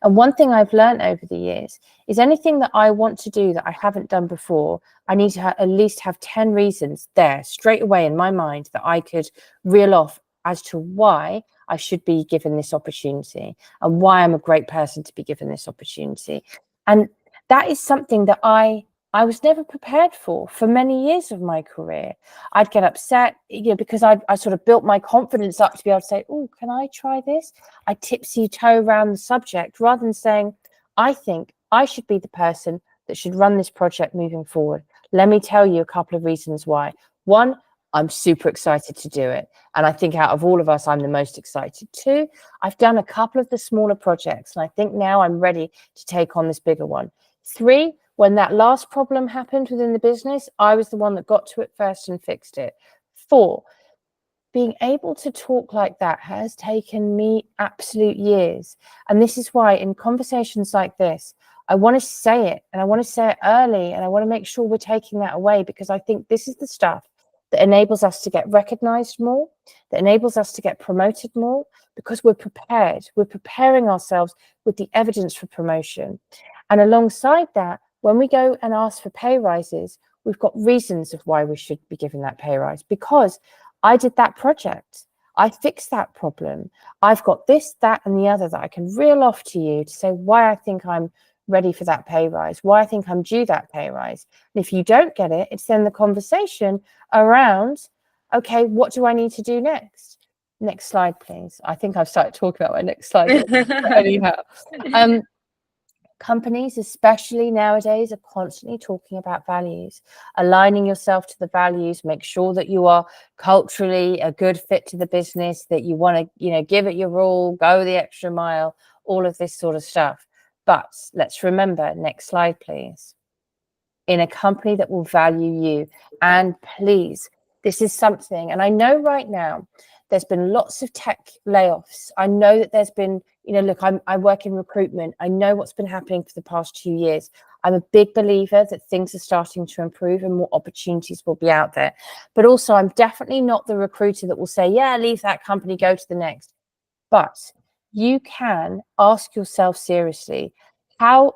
And one thing I've learned over the years is anything that I want to do that I haven't done before, I need to at least have 10 reasons there straight away in my mind that I could reel off as to why I should be given this opportunity and why I'm a great person to be given this opportunity. And that is something that I was never prepared for many years of my career. I'd get upset, because I sort of built my confidence up to be able to say, oh, can I try this? I tipsy-toe around the subject rather than saying, I think I should be the person that should run this project moving forward. Let me tell you a couple of reasons why. One, I'm super excited to do it. And I think out of all of us, I'm the most excited. Two, I've done a couple of the smaller projects, and I think now I'm ready to take on this bigger one. Three, when that last problem happened within the business, I was the one that got to it first and fixed it. Four, being able to talk like that has taken me absolute years. And this is why in conversations like this, I want to say it, and I want to say it early, and I want to make sure we're taking that away, because I think this is the stuff that enables us to get recognized more, that enables us to get promoted more, because we're prepared. We're preparing ourselves with the evidence for promotion. And alongside that, when we go and ask for pay rises, we've got reasons of why we should be given that pay rise, because I did that project. I fixed that problem. I've got this, that, and the other that I can reel off to you to say why I think I'm ready for that pay rise, why I think I'm due that pay rise. And if you don't get it, it's then the conversation around, okay, what do I need to do next? Next slide, please. I think I've started talking about my next slide. Anyhow, companies, especially nowadays, are constantly talking about values, aligning yourself to the values, make sure that you are culturally a good fit to the business, that you want to, give it your all, go the extra mile, all of this sort of stuff. But let's remember, next slide, please. In a company that will value you, and please, this is something, and I know right now, there's been lots of tech layoffs. I know that there's been, look, I work in recruitment. I know what's been happening for the past 2 years. I'm a big believer that things are starting to improve and more opportunities will be out there. But also, I'm definitely not the recruiter that will say, yeah, leave that company, go to the next. But you can ask yourself seriously, how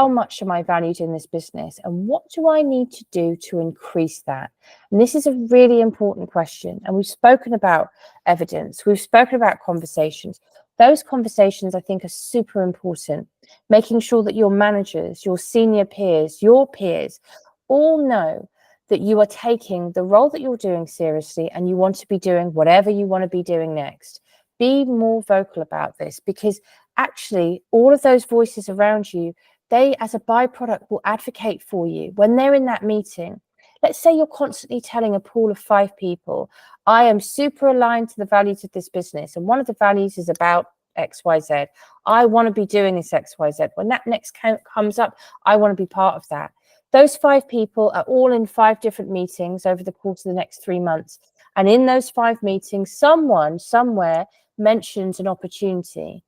much am I valued in this business, and what do I need to do to increase that? And this is a really important question. And we've spoken about evidence. We've spoken about conversations. Those conversations, I think, are super important. Making sure that your managers, your senior peers, your peers all know that you are taking the role that you're doing seriously and you want to be doing whatever you want to be doing next. Be more vocal about this, because actually all of those voices around you, they as a byproduct will advocate for you when they're in that meeting. Let's say you're constantly telling a pool of 5 people, I am super aligned to the values of this business, and one of the values is about XYZ. I want to be doing this XYZ. When that next comes up, I want to be part of that. Those 5 people are all in 5 different meetings over the course of the next 3 months. And in those 5 meetings, someone somewhere mentions an opportunity.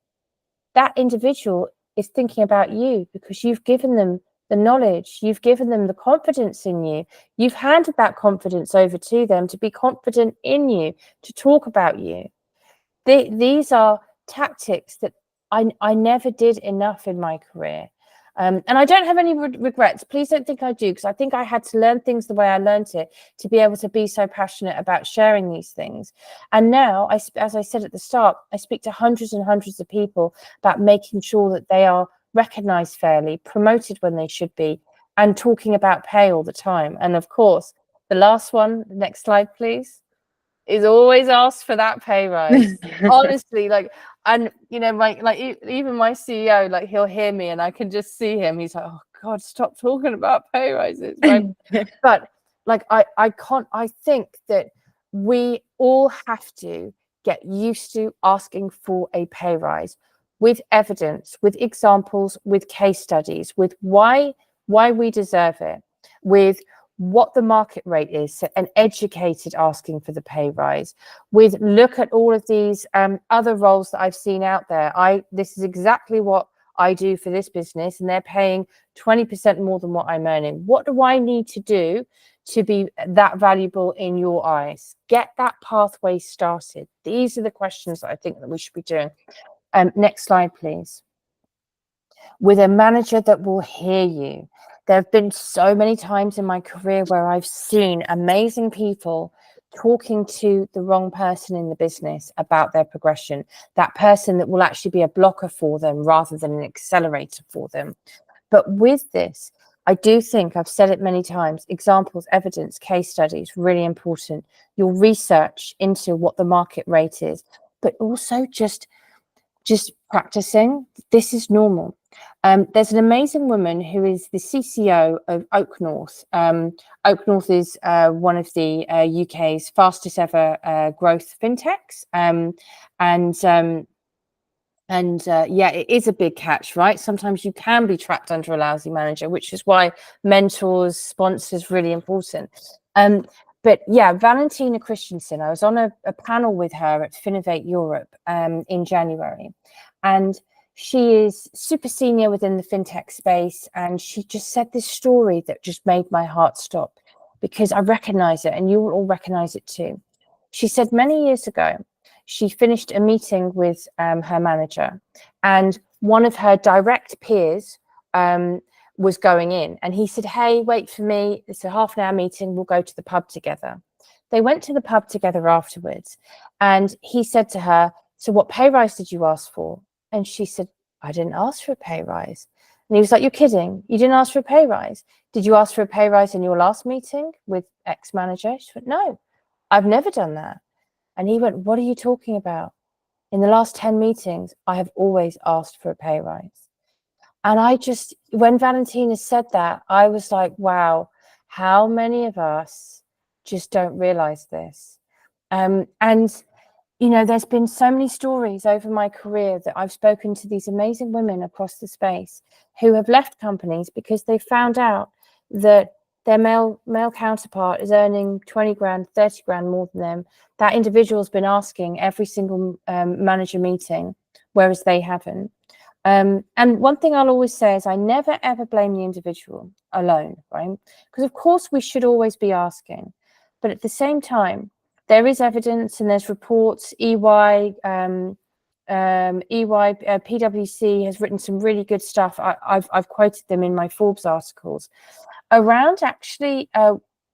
That individual is thinking about you because you've given them the knowledge, you've given them the confidence in you, you've handed that confidence over to them to be confident in you, to talk about you. These are tactics that I never did enough in my career. And I don't have any regrets. Please don't think I do, because I think I had to learn things the way I learned it to be able to be so passionate about sharing these things. And now, as I said at the start, I speak to hundreds and hundreds of people about making sure that they are recognized fairly, promoted when they should be, and talking about pay all the time. And of course, the last one, the next slide, please, is always ask for that pay rise. Honestly, like, and you know, even my CEO, like, he'll hear me and I can just see him. He's like, oh God, stop talking about pay rises, right? But like, I think that we all have to get used to asking for a pay rise with evidence, with examples, with case studies, with why we deserve it, with what the market rate is, so an educated asking for the pay rise, with look at all of these other roles that I've seen out there. This is exactly what I do for this business, and they're paying 20% more than what I'm earning. What do I need to do to be that valuable in your eyes? Get that pathway started. These are the questions that I think that we should be doing. Next slide, please. With a manager that will hear you. There have been so many times in my career where I've seen amazing people talking to the wrong person in the business about their progression, that person that will actually be a blocker for them rather than an accelerator for them. But with this, I do think, I've said it many times, examples, evidence, case studies, really important. Your research into what the market rate is, but also just practicing. This is normal. There's an amazing woman who is the CCO of Oak North. Oak North is one of the UK's fastest ever growth fintechs. Yeah, it is a big catch, right? Sometimes you can be trapped under a lousy manager, which is why mentors, sponsors, really important. But yeah, Valentina Christensen, I was on a panel with her at Finovate Europe in January, and she is super senior within the fintech space. And she just said this story that just made my heart stop, because I recognize it, and you will all recognize it too. She said many years ago, she finished a meeting with her manager, and one of her direct peers was going in, and he said, hey, wait for me, it's a half-an-hour meeting, we'll go to the pub together. They went to the pub together afterwards, and he said to her, so what pay rise did you ask for? And she said, I didn't ask for a pay rise. And he was like, you're kidding, you didn't ask for a pay rise? Did you ask for a pay rise in your last meeting with ex-manager? She went, no, I've never done that. And he went, what are you talking about? In the last 10 meetings, I have always asked for a pay rise. And I just, when Valentina said that, I was like, wow, how many of us just don't realize this? And, you know, there's been so many stories over my career that I've spoken to these amazing women across the space who have left companies because they found out that their male counterpart is earning 20 grand, 30 grand more than them. That individual's been asking every single manager meeting, whereas they haven't. And one thing I'll always say is I never, ever blame the individual alone, right? Because of course we should always be asking, but at the same time, there is evidence and there's reports. PwC has written some really good stuff. I've quoted them in my Forbes articles around actually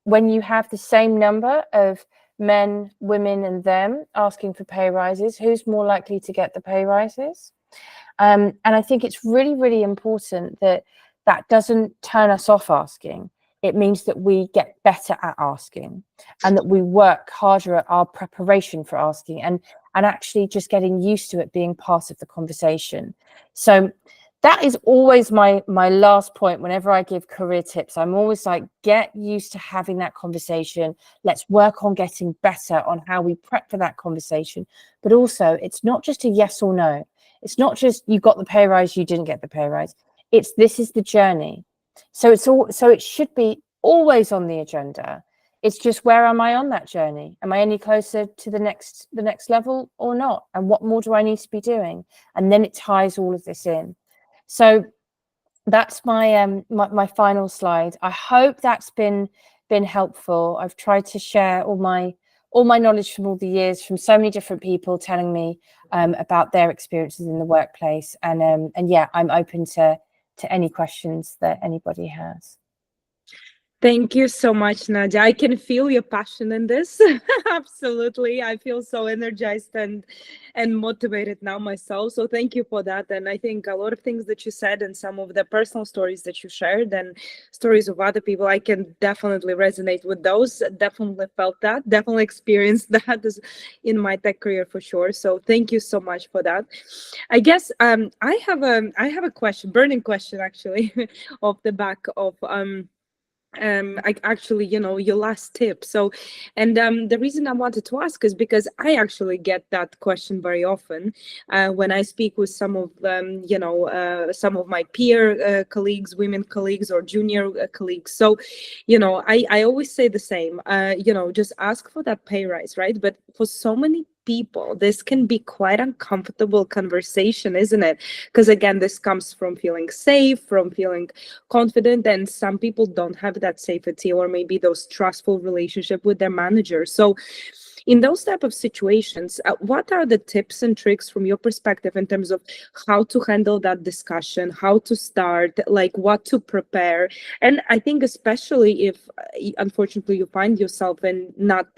when you have the same number of men, women, and them asking for pay rises, who's more likely to get the pay rises? And I think it's really, really important that that doesn't turn us off asking. It means that we get better at asking, and that we work harder at our preparation for asking, and actually just getting used to it being part of the conversation. So that is always my last point whenever I give career tips. I'm always like, get used to having that conversation. Let's work on getting better on how we prep for that conversation. But also, it's not just a yes or no. It's not just you got the pay rise, you didn't get the pay rise. It's this is the journey. So it should be always on the agenda. It's just, where am I on that journey? Am I any closer to the next level or not? And what more do I need to be doing? And then it ties all of this in. So that's my my final slide. I hope that's been helpful. I've tried to share all my knowledge from all the years, from so many different people telling me about their experiences in the workplace, and yeah, I'm open to any questions that anybody has. Thank you so much, Nadia. I can feel your passion in this. Absolutely. I feel so energized and motivated now myself. So thank you for that. And I think a lot of things that you said and some of the personal stories that you shared and stories of other people, I can definitely resonate with those. Definitely felt that, definitely experienced that in my tech career for sure. So thank you so much for that. I guess I have a question, burning question actually, off the back of I actually, your last tip. So, and the reason I wanted to ask is because I actually get that question very often when I speak with some of some of my peer colleagues, women colleagues, or junior colleagues. So, I always say the same, just ask for that pay rise, right? But for so many people, this can be quite uncomfortable conversation, isn't it? Because again, this comes from feeling safe, from feeling confident, and some people don't have that safety or maybe those trustful relationship with their manager. So in those type of situations, what are the tips and tricks from your perspective in terms of how to handle that discussion, how to start, like what to prepare? And I think especially if unfortunately you find yourself in not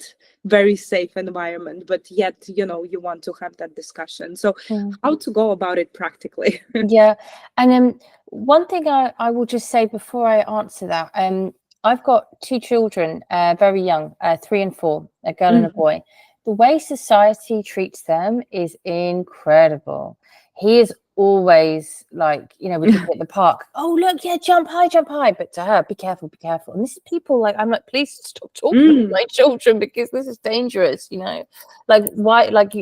very safe environment, but yet you want to have that discussion. So how to go about it practically? Yeah, and one thing I will just say before I answer that, I've got two children, very young, 3 and 4, a girl and a boy. The way society treats them is incredible. He is always like, we could be at the park. Oh, look, yeah, jump high. But to her, be careful, be careful. And this is people like, I'm like, please stop talking to my children because this is dangerous, Like, why? Like,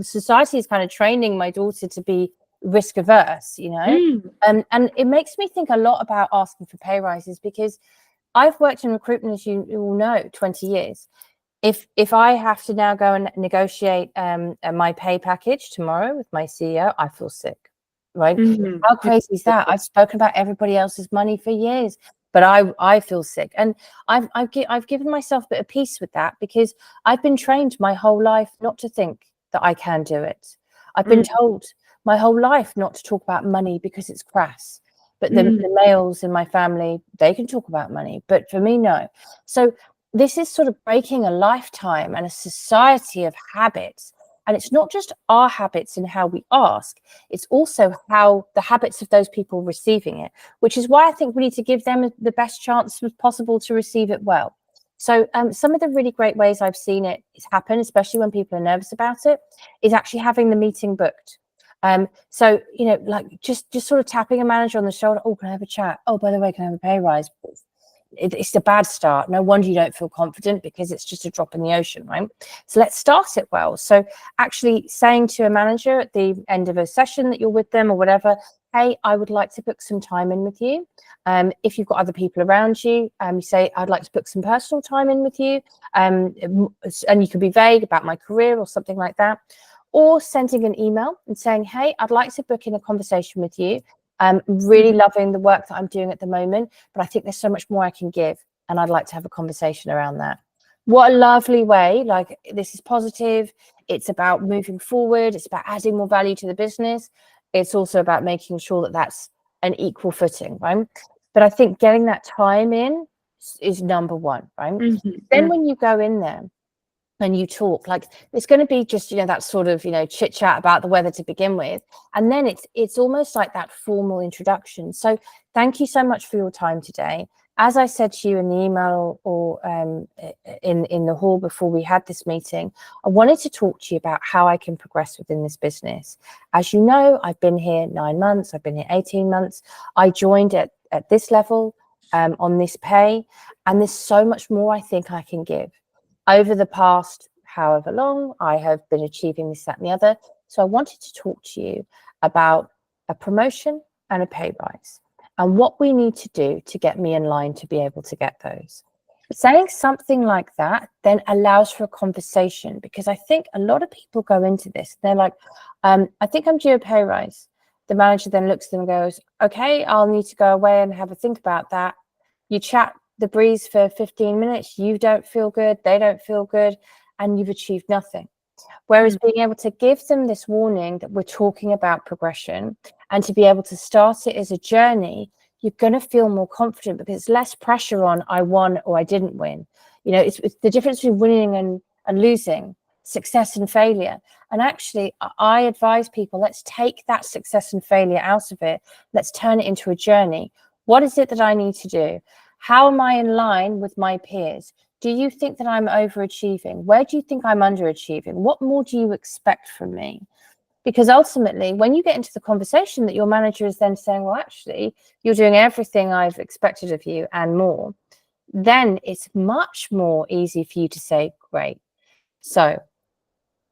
society is kind of training my daughter to be risk averse, and it makes me think a lot about asking for pay rises because I've worked in recruitment, as you all know, 20 years. If I have to now go and negotiate my pay package tomorrow with my CEO, I feel sick, right? How crazy is that? I've spoken about everybody else's money for years, but I feel sick, and I've given myself a bit of peace with that because I've been trained my whole life not to think that I can do it. I've been told my whole life not to talk about money because it's crass. But the males in my family, they can talk about money, but for me, no. So this is sort of breaking a lifetime and a society of habits. And it's not just our habits and how we ask, it's also how the habits of those people receiving it, which is why I think we need to give them the best chance possible to receive it well. So some of the really great ways I've seen it happen, especially when people are nervous about it, is actually having the meeting booked. So, like just sort of tapping a manager on the shoulder. Oh, can I have a chat? Oh, by the way, can I have a pay rise? It's a bad start. No wonder you don't feel confident because it's just a drop in the ocean, right? So let's start it well. So actually saying to a manager at the end of a session that you're with them or whatever, hey, I would like to book some time in with you. If you've got other people around you, you say, I'd like to book some personal time in with you. And you can be vague about my career or something like that. Or sending an email and saying, hey, I'd like to book in a conversation with you. I'm really loving the work that I'm doing at the moment, but I think there's so much more I can give, and I'd like to have a conversation around that. What a lovely way. Like, this is positive. It's about moving forward. It's about adding more value to the business. It's also about making sure that that's an equal footing, right? But I think getting that time in is number one, right? Then when you go in there, and you talk, like it's going to be just that sort of chit chat about the weather to begin with, and then it's almost like that formal introduction. So thank you so much for your time today. As I said to you in the email or in the hall before we had this meeting, I wanted to talk to you about how I can progress within this business. As you know, I've been here 9 months, I've been here 18 months. I joined at this level on this pay, and there's so much more I think I can give. Over the past however long, I have been achieving this, that, and the other. So I wanted to talk to you about a promotion and a pay rise and what we need to do to get me in line to be able to get those. Saying something like that then allows for a conversation, because I think a lot of people go into this, they're like, I think I'm due a pay rise. The manager then looks at them and goes, okay, I'll need to go away and have a think about that. You chat the breeze for 15 minutes, you don't feel good, they don't feel good, and you've achieved nothing. Whereas being able to give them this warning that we're talking about progression and to be able to start it as a journey, you're going to feel more confident because it's less pressure on I won or I didn't win. You know, it's the difference between winning and losing, success and failure. And actually, I advise people, let's take that success and failure out of it. Let's turn it into a journey. What is it that I need to do? How am I in line with my peers? Do you think that I'm overachieving? Where do you think I'm underachieving? What more do you expect from me? Because ultimately, when you get into the conversation that your manager is then saying, well, actually, you're doing everything I've expected of you and more, then it's much more easy for you to say, great. So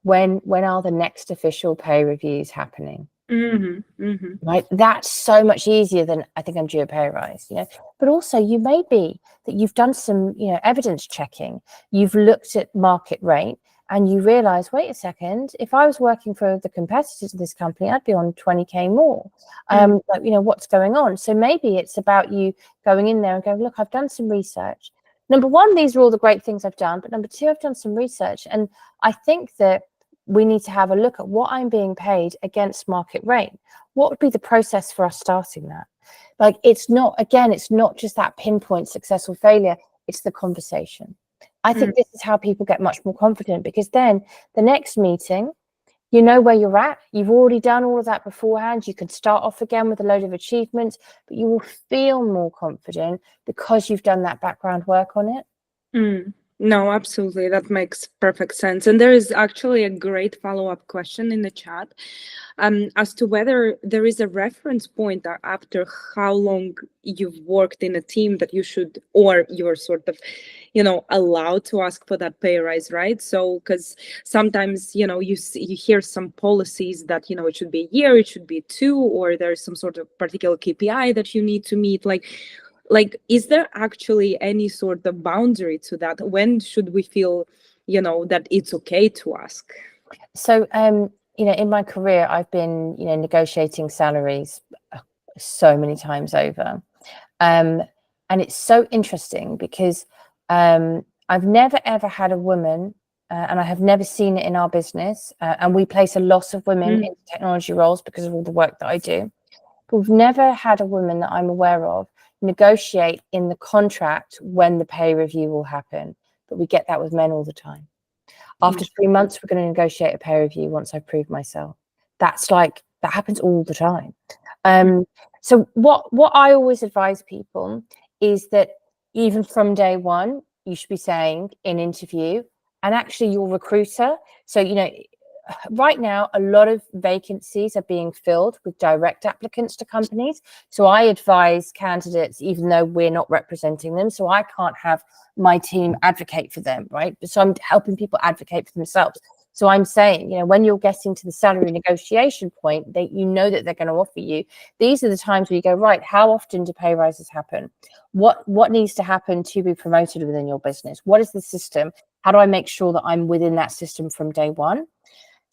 when are the next official pay reviews happening? Right, that's so much easier than I think I'm due a pay rise, you know. But also, you may be that you've done some, you know, evidence checking, you've looked at market rate, and you realize, wait a second, if I was working for the competitors of this company, I'd be on 20K more. Like, you know, what's going on? So maybe it's about you going in there and going, look, I've done some research. Number one, these are all the great things I've done, but number two, I've done some research, and I think that we need to have a look at what I'm being paid against market rate. What would be the process for us starting that? Like, it's not just that pinpoint success or failure, it's the conversation. I think this is how people get much more confident, because then the next meeting, you know where you're at. You've already done all of that beforehand. You can start off again with a load of achievements, but you will feel more confident because you've done that background work on it. No, absolutely. That makes perfect sense. And there is actually a great follow-up question in the chat as to whether there is a reference point after how long you've worked in a team that you should, or you're sort of, you know, allowed to ask for that pay rise, right? So, because sometimes, you know, you hear some policies that, you know, it should be a year, it should be 2, or there's some sort of particular KPI that you need to meet. Like, is there actually any sort of boundary to that? When should we feel, you know, that it's okay to ask? So, you know, in my career, I've been, you know, negotiating salaries so many times over. And it's so interesting because I've never, ever had a woman, and I have never seen it in our business, and we place a lot of women in technology roles because of all the work that I do. But we've never had a woman that I'm aware of negotiate in the contract when the pay review will happen. But we get that with men all the time. After 3 months, we're going to negotiate a pay review once I've proved myself. That's like, that happens all the time. So what I always advise people is that even from day one, you should be saying in interview, and actually your recruiter. So, you know, right now, a lot of vacancies are being filled with direct applicants to companies. So I advise candidates, even though we're not representing them, so I can't have my team advocate for them, right? So I'm helping people advocate for themselves. So I'm saying, you know, when you're getting to the salary negotiation point, you know that they're going to offer you. These are the times where you go, right, how often do pay rises happen? What needs to happen to be promoted within your business? What is the system? How do I make sure that I'm within that system from day one?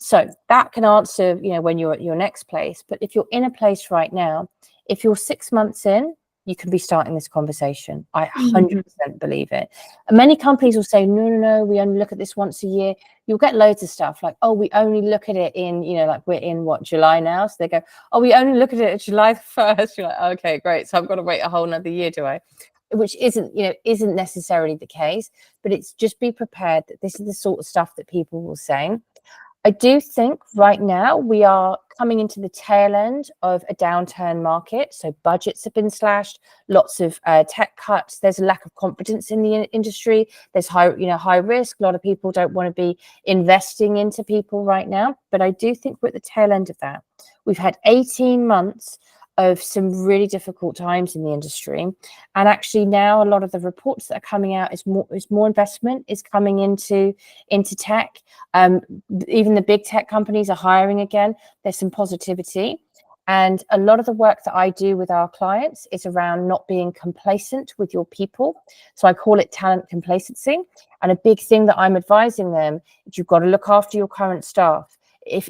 So that can answer, you know, when you're at your next place. But if you're in a place right now, if you're 6 months in, you can be starting this conversation. I 100% believe it. And many companies will say, no, we only look at this once a year. You'll get loads of stuff like, oh, we only look at it in, you know, like we're in July now. So they go, oh, we only look at it at July 1st. You're like, okay, great. So I've got to wait a whole nother year, do I? Which isn't necessarily the case, but it's just be prepared that this is the sort of stuff that people will say. I do think right now we are coming into the tail end of a downturn market. So budgets have been slashed, lots of tech cuts. There's a lack of confidence in the industry. There's high risk. A lot of people don't want to be investing into people right now. But I do think we're at the tail end of that. We've had 18 months of some really difficult times in the industry, and actually now a lot of the reports that are coming out is more investment is coming into tech. Even the big tech companies are hiring again. There's some positivity, and a lot of the work that I do with our clients is around not being complacent with your people. So I call it talent complacency, and a big thing that I'm advising them is you've got to look after your current staff.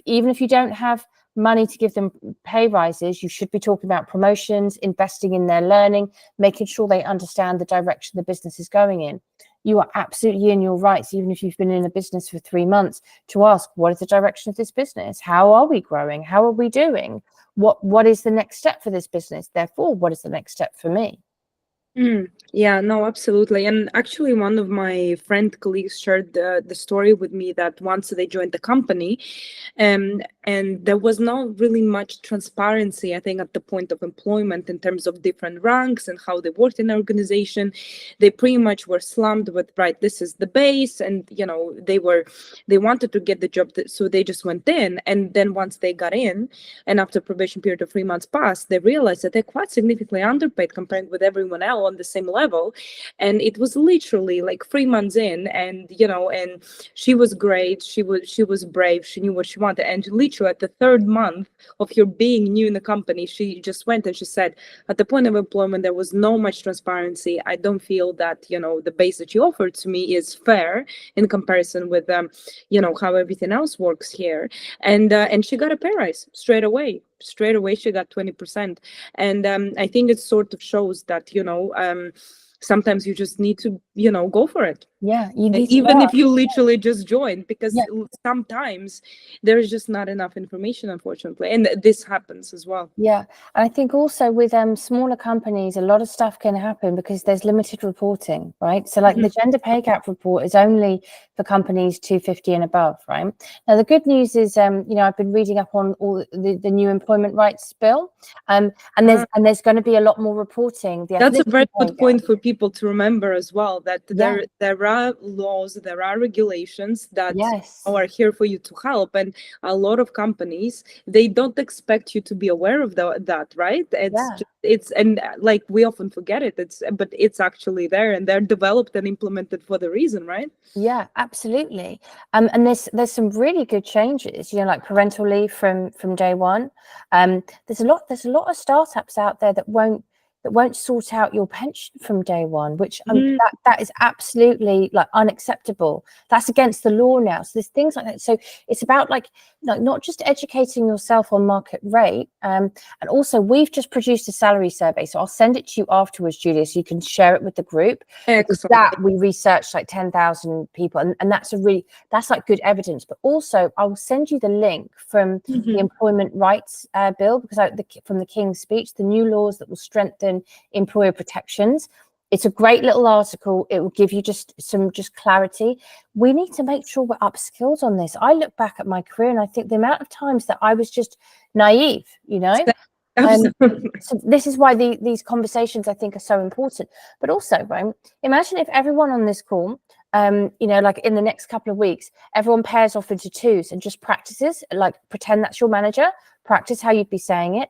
Even if you don't have money to give them pay rises, you should be talking about promotions, investing in their learning, making sure they understand the direction the business is going in. You are absolutely in your rights, even if you've been in a business for 3 months, to ask, what is the direction of this business? How are we growing? How are we doing? What is the next step for this business? Therefore, what is the next step for me? Yeah, no, absolutely. And actually, one of my friend colleagues shared the story with me that once they joined the company, and there was not really much transparency, I think, at the point of employment in terms of different ranks and how they worked in the organization. They pretty much were slammed with, right, this is the base, and they wanted to get the job, so they just went in. And then once they got in, and after probation period of 3 months passed, they realized that they're quite significantly underpaid compared with everyone else on the same level. And it was literally like 3 months in, and and she was great, she was brave, she knew what she wanted, and literally at the 3rd month of her being new in the company, she just went and she said, at the point of employment, there was no much transparency. I don't feel that the base that you offered to me is fair in comparison with how everything else works here. And she got a pay rise straight away. She got 20%. And I think it sort of shows that sometimes you just need to go for it. Yeah, you need even if you literally just joined, because Yeah. sometimes there's just not enough information, unfortunately, and this happens as well. Yeah, and I think also with smaller companies, a lot of stuff can happen because there's limited reporting, right? So like the gender pay gap report is only for companies 250 and above, right? Now the good news is, I've been reading up on all the new employment rights bill, and there's going to be a lot more reporting. That's a very good point for people to remember as well, that there are laws, there are regulations that are here for you to help, and a lot of companies, they don't expect you to be aware of that, right? And like we often forget it, but it's actually there, and they're developed and implemented for the reason, right? Yeah, absolutely. And there's some really good changes, like parental leave from day one. There's a lot of startups out there that won't sort out your pension from day one, which that is absolutely like unacceptable. That's against the law now. So there's things like that. So it's about like not just educating yourself on market rate, and also we've just produced a salary survey, so I'll send it to you afterwards, Julia, so you can share it with the group. Because that we researched like 10,000 people, and that's like good evidence. But also I will send you the link from the employment rights bill, because from the King's speech, the new laws that will strengthen employer protections. It's a great little article. It will give you just clarity. We need to make sure we're upskilled on this. I look back at my career and I think the amount of times that I was just naive, so this is why these conversations I think are so important. But also, right, imagine if everyone on this call, like in the next couple of weeks, everyone pairs off into twos and just practices, like pretend that's your manager, practice how you'd be saying it.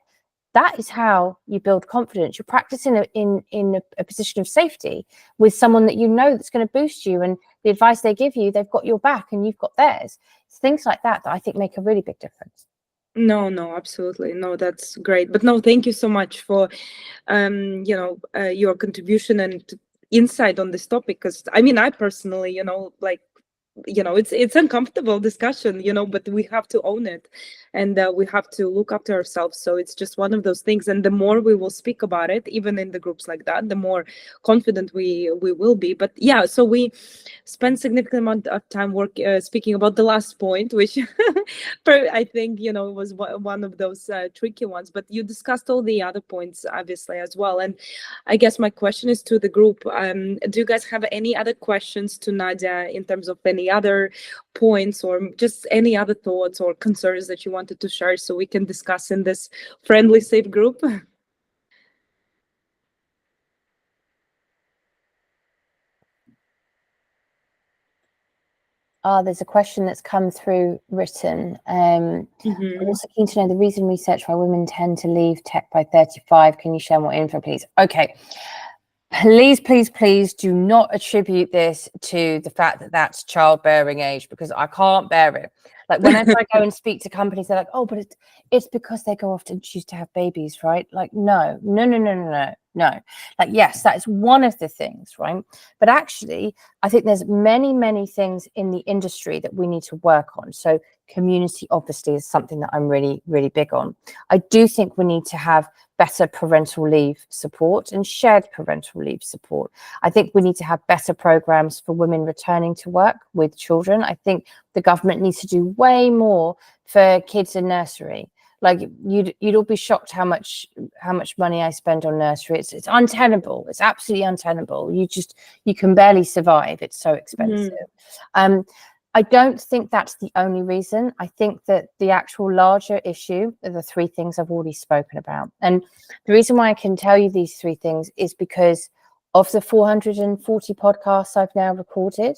That is how you build confidence. You're practicing in a position of safety with someone that that's going to boost you, and the advice they give you, they've got your back and you've got theirs. It's things like that I think make a really big difference. No, absolutely. No, that's great. But no, thank you so much for your contribution and insight on this topic, because I personally, it's uncomfortable discussion, but we have to own it, and we have to look after ourselves. So it's just one of those things, and the more we will speak about it, even in the groups like that, the more confident we will be. But yeah, so we spent significant amount of time speaking about the last point, which I think was one of those tricky ones, but you discussed all the other points obviously as well. And I guess my question is to the group, do you guys have any other questions to Nadia in terms of any other points, or just any other thoughts or concerns that you wanted to share, so we can discuss in this friendly, safe group? There's a question that's come through written. I'm also keen to know the reason research why women tend to leave tech by 35. Can you share more info, please? Okay. Please do not attribute this to the fact that that's childbearing age, because I can't bear it. Like whenever I go and speak to companies, they're like, oh, but it's because they go off and choose to have babies, right? Like, no. Like, yes, that is one of the things, right? But actually, I think there's many things in the industry that we need to work on. So community obviously is something that I'm really big on. I do think we need to have better parental leave support and shared parental leave support. I think we need to have better programs for women returning to work with children. I think the government needs to do way more for kids in nursery. Like you'd all be shocked how much money I spend on nursery. It's untenable. It's absolutely untenable. You can barely survive. It's so expensive. I don't think that's the only reason. I think that the actual larger issue are the three things I've already spoken about. And the reason why I can tell you these three things is because of the 440 podcasts I've now recorded,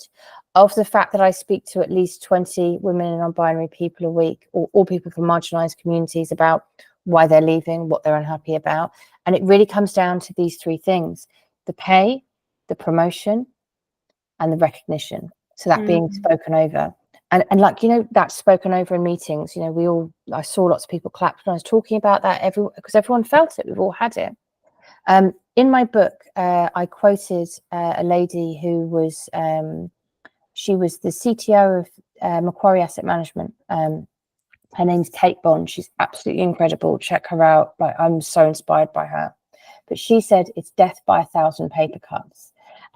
of the fact that I speak to at least 20 women and non-binary people a week, or people from marginalized communities about why they're leaving, what they're unhappy about. And it really comes down to these three things: the pay, the promotion, and the recognition. So that being spoken over. And like, that's spoken over in meetings. I saw lots of people clap when I was talking about that, because everyone felt it. We've all had it. In my book, I quoted a lady who was, she was the CTO of Macquarie Asset Management. Her name's Kate Bond. She's absolutely incredible. Check her out. Like, I'm so inspired by her. But she said it's death by 1,000 paper cuts.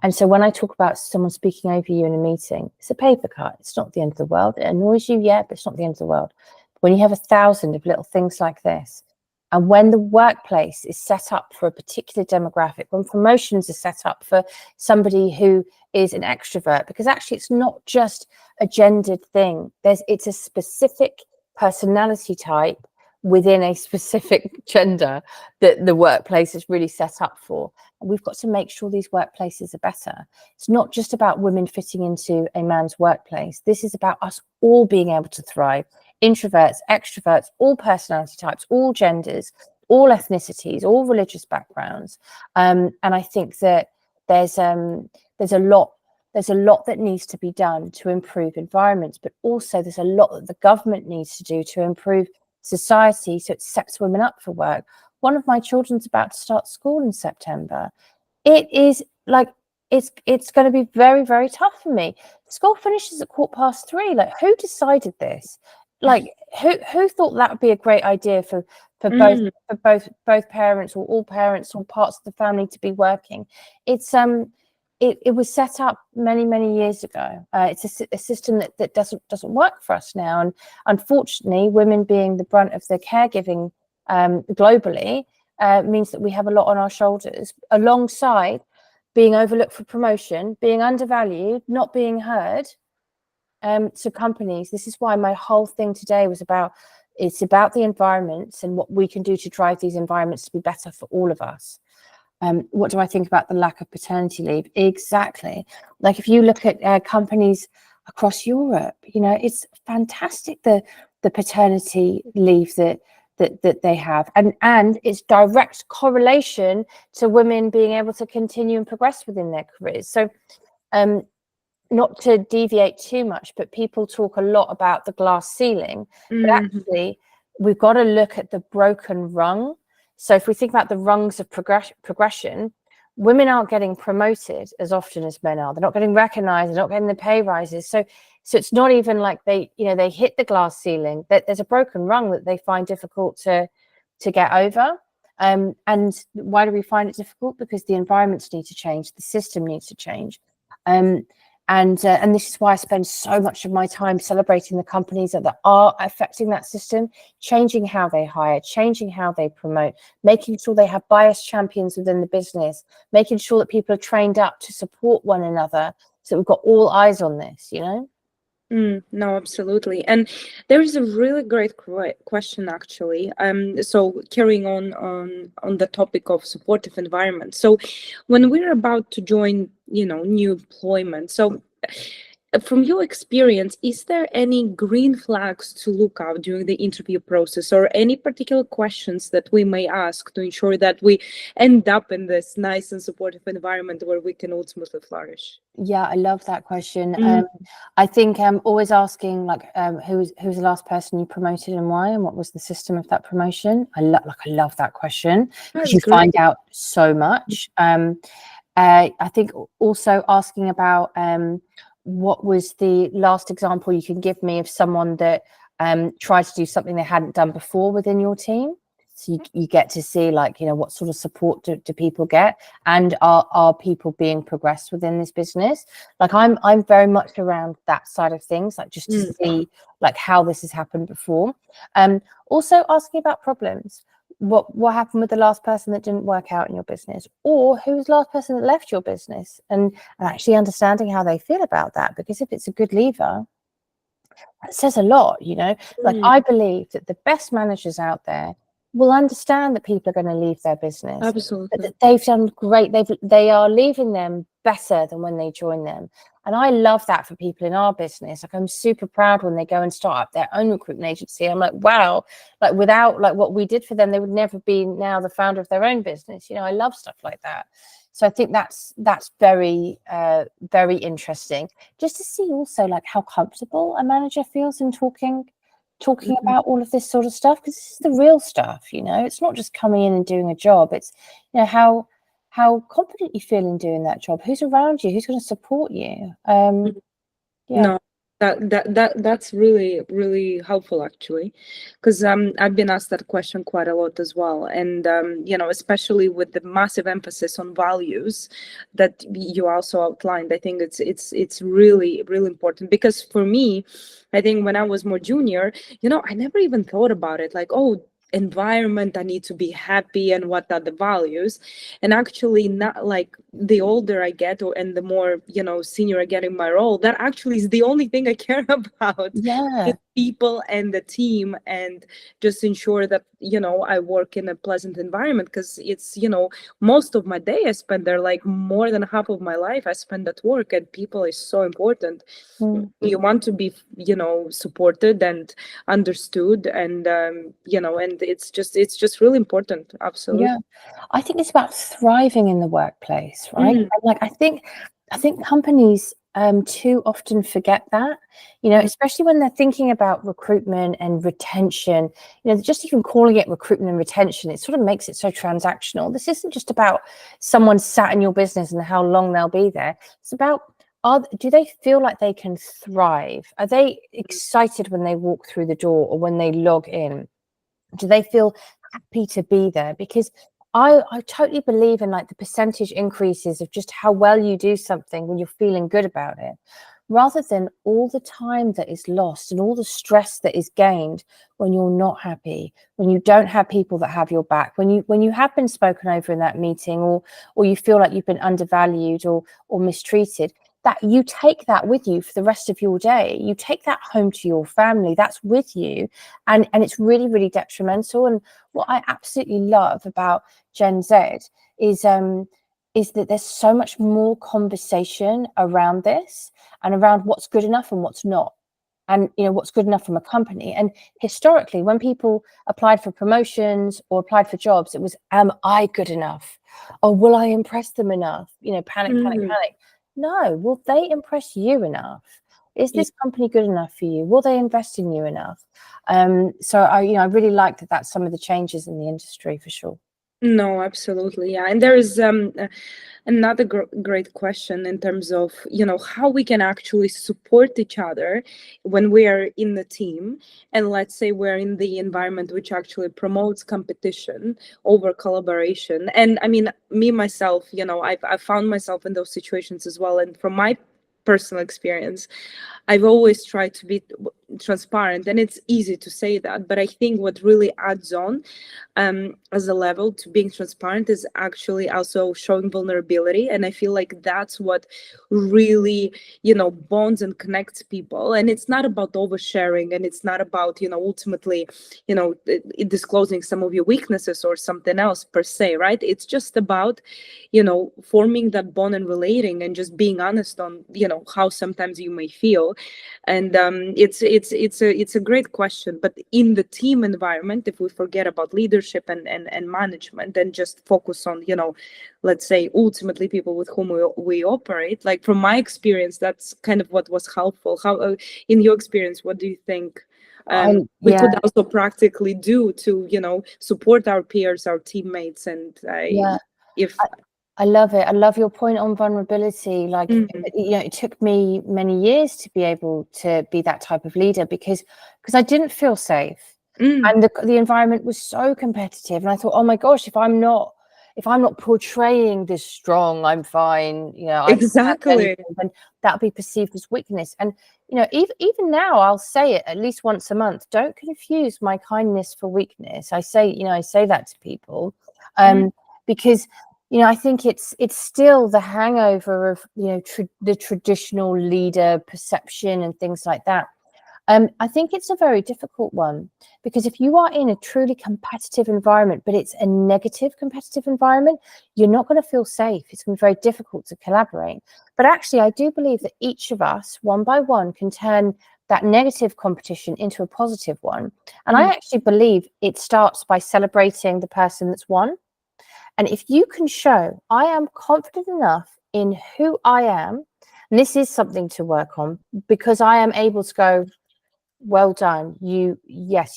And so when I talk about someone speaking over you in a meeting, it's a paper cut. It's not the end of the world. It annoys you, yeah, but it's not the end of the world. When you have 1,000 of little things like this, and when the workplace is set up for a particular demographic, when promotions are set up for somebody who is an extrovert, because actually it's not just a gendered thing. It's a specific personality type within a specific gender that the workplace is really set up for. And we've got to make sure these workplaces are better. It's not just about women fitting into a man's workplace. This is about us all being able to thrive. Introverts, extroverts, all personality types, all genders, all ethnicities, all religious backgrounds. And I think that there's a lot that needs to be done to improve environments, but also there's a lot that the government needs to do to improve society so it sets women up for work. One of my children's about to start school in September. It is like, it's going to be very tough for me. School finishes at 3:15. Like, who decided this? Like, who thought that would be a great idea for both parents, or all parents, or parts of the family to be working? It's it was set up many years ago. It's a system that doesn't work for us now, and unfortunately, women being the brunt of the caregiving globally means that we have a lot on our shoulders, alongside being overlooked for promotion, being undervalued, not being heard. To companies, this is why my whole thing today was about the environments and what we can do to drive these environments to be better for all of us. What do I think about the lack of paternity leave? Exactly. Like, if you look at companies across Europe, it's fantastic, the paternity leave that they have, and it's direct correlation to women being able to continue and progress within their careers. So not to deviate too much, but people talk a lot about the glass ceiling, but actually we've got to look at the broken rung. So if we think about the rungs of progression, women aren't getting promoted as often as men are. They're not getting recognized. They're not getting the pay rises. So it's not even like they hit the glass ceiling. There's a broken rung that they find difficult to get over. And why do we find it difficult? Because the environments need to change. The system needs to change. And this is why I spend so much of my time celebrating the companies that are affecting that system, changing how they hire, changing how they promote, making sure they have bias champions within the business, making sure that people are trained up to support one another, so we've got all eyes on this, No, absolutely. And there is a really great question, actually. So carrying on the topic of supportive environment. So when we're about to join, new employment, so from your experience, is there any green flags to look out during the interview process, or any particular questions that we may ask to ensure that we end up in this nice and supportive environment where we can ultimately flourish? Yeah, I love that question. Mm. I think always asking like who's the last person you promoted and why, and what was the system of that promotion. I love that question because That's you great. find out so much. I think also asking about what was the last example you can give me of someone that tried to do something they hadn't done before within your team. So you get to see like, you know, what sort of support do people get, and are people being progressed within this business? Like I'm very much around that side of things, like just to see like how this has happened before. Also asking about problems. What happened with the last person that didn't work out in your business, or who was the last person that left your business, and actually understanding how they feel about that, because if it's a good leaver, that says a lot, you know. Like I believe that the best managers out there will understand that people are going to leave their business, Absolutely. that they've done great, they are leaving them better than when they join them. And I love that for people in our business. Like I'm super proud when they go and start up their own recruitment agency. I'm like, wow, like without like what we did for them, they would never be now the founder of their own business. You know, I love stuff like that. So I think that's very very interesting, just to see also like how comfortable a manager feels in talking about all of this sort of stuff, because this is the real stuff, you know. It's not just coming in and doing a job. It's, you know, how confident you feel in doing that job, who's around you, who's going to support you. Yeah. No, that's really helpful actually, because I've been asked that question quite a lot as well, and you know, especially with the massive emphasis on values that you also outlined. I think it's really important, because for me, I think when I was more junior, you know, I never even thought about it like, oh, environment, I need to be happy, and what are the values. And actually, not like the older I get, and the more, you know, senior I get in my role, that actually is the only thing I care about. Yeah. People and the team, and just ensure that, you know, I work in a pleasant environment, because it's, you know, most of my day I spend there, like more than half of my life I spend at work, and people is so important. You want to be, you know, supported and understood, and you know, and it's just really important. Absolutely. Yeah, I think it's about thriving in the workplace, right? And like I think companies too often forget that, you know, especially when they're thinking about recruitment and retention. You know, just even calling it recruitment and retention, it sort of makes it so transactional. This isn't just about someone sat in your business and how long they'll be there. It's about, do they feel like they can thrive? Are they excited when they walk through the door or when they log in? Do they feel happy to be there? Because I totally believe in like the percentage increases of just how well you do something when you're feeling good about it, rather than all the time that is lost and all the stress that is gained when you're not happy, when you don't have people that have your back, when you have been spoken over in that meeting, or you feel like you've been undervalued or mistreated. That you take that with you for the rest of your day. You take that home to your family. That's with you, and it's really, really detrimental. And what I absolutely love about Gen Z is that there's so much more conversation around this, and around what's good enough and what's not, and you know, what's good enough from a company. And historically, when people applied for promotions or applied for jobs, it was, am I good enough? Or will I impress them enough? You know, panic. No, will they impress you enough? Is this company good enough for you? Will they invest in you enough? So I really like that. That's some of the changes in the industry for sure. No, absolutely, yeah. And there is another great question in terms of, you know, how we can actually support each other when we are in the team, and let's say we're in the environment which actually promotes competition over collaboration. And I mean, me myself, you know, I've found myself in those situations as well. And from my personal experience, I've always tried to be, transparent, and it's easy to say that, but I think what really adds on as a level to being transparent is actually also showing vulnerability. And I feel like that's what really, bonds and connects people. And it's not about oversharing, and it's not about, ultimately, disclosing some of your weaknesses or something else per se, right? It's just about, forming that bond and relating and just being honest on, how sometimes you may feel. And it's a great question. But in the team environment, if we forget about leadership and management and just focus on, let's say ultimately people with whom we operate, like from my experience, that's kind of what was helpful. How in your experience, what do you think we could also practically do to support our peers, our teammates? And I love it. I love your point on vulnerability. Like, it took me many years to be able to be that type of leader because I didn't feel safe. And the environment was so competitive. And I thought, oh my gosh, if I'm not portraying this strong, I'm fine, exactly, then that'll be perceived as weakness. And, even now I'll say it at least once a month. Don't confuse my kindness for weakness. I say that to people because I think it's still the hangover of, the traditional leader perception and things like that. I think it's a very difficult one because if you are in a truly competitive environment, but it's a negative competitive environment, you're not going to feel safe. It's going to be very difficult to collaborate. But actually, I do believe that each of us, one by one, can turn that negative competition into a positive one. And I actually believe it starts by celebrating the person that's won. And if you can show, I am confident enough in who I am, and this is something to work on, because I am able to go, well done, you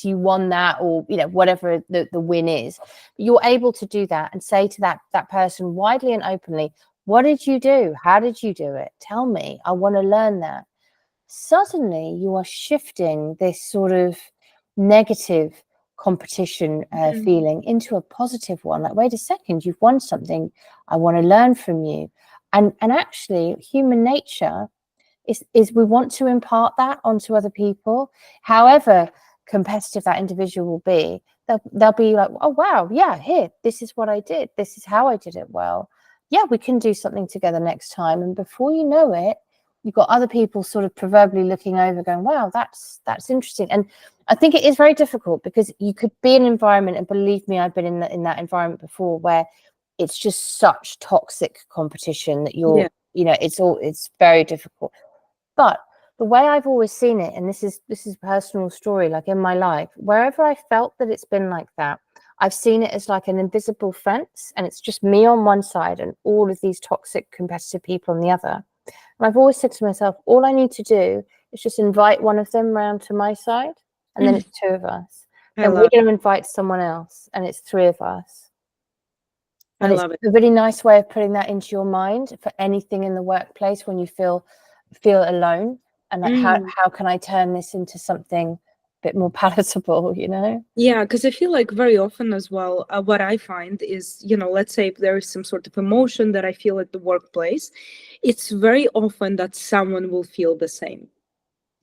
won that, or whatever the win is. You're able to do that and say to that person widely and openly, what did you do? How did you do it? Tell me, I want to learn that. Suddenly you are shifting this sort of negative competition feeling into a positive one. Like, wait a second, you've won something, I want to learn from you. And actually human nature is we want to impart that onto other people. However competitive that individual will be, they'll be like, oh wow, yeah, here, this is what I did, this is how I did it well, yeah, we can do something together next time. And before you know it, you've got other people sort of proverbially looking over going, wow, that's interesting. And I think it is very difficult because you could be in an environment, and believe me, I've been in that environment before, where it's just such toxic competition that it's very difficult. But the way I've always seen it, and this is a personal story, like in my life, wherever I felt that it's been like that, I've seen it as like an invisible fence, and it's just me on one side and all of these toxic competitive people on the other. And I've always said to myself, all I need to do is just invite one of them round to my side, and then it's two of us. Then we're going to invite someone else, and it's three of us. And it's a really nice way of putting that into your mind for anything in the workplace when you feel alone, and like, how can I turn this into something a bit more palatable, Yeah, because I feel like very often as well, what I find is, let's say if there is some sort of emotion that I feel at the workplace, it's very often that someone will feel the same.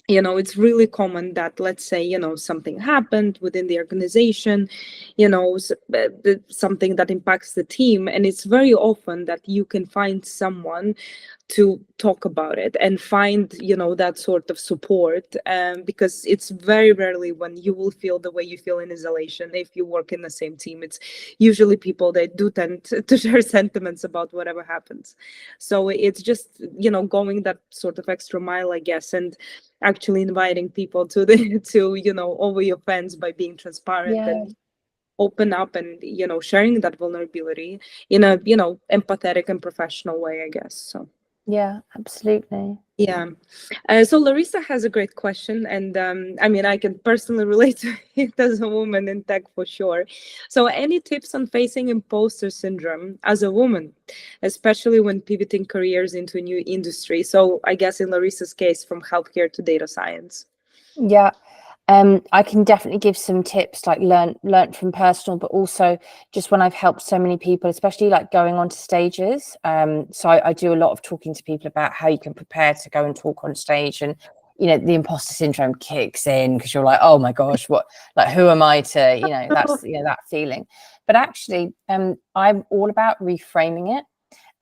It's really common that, let's say, something happened within the organization, something that impacts the team. And it's very often that you can find someone to talk about it and find, that sort of support, because it's very rarely when you will feel the way you feel in isolation. If you work in the same team, it's usually people that do tend to share sentiments about whatever happens. So it's just, going that sort of extra mile, I guess, and actually inviting people to over your fence by being transparent and open up and, sharing that vulnerability in a, empathetic and professional way, I guess. So yeah, absolutely. Yeah. So Larissa has a great question, and I can personally relate to it as a woman in tech for sure. So any tips on facing imposter syndrome as a woman, especially when pivoting careers into a new industry? So I guess in Larissa's case, from healthcare to data science. Yeah. I can definitely give some tips, like learnt from personal, but also just when I've helped so many people, especially like going onto stages. So I do a lot of talking to people about how you can prepare to go and talk on stage. And, you know, the imposter syndrome kicks in, because you're like, oh my gosh, what, like, who am I to, you know, that's, you know, that feeling. But actually, I'm all about reframing it,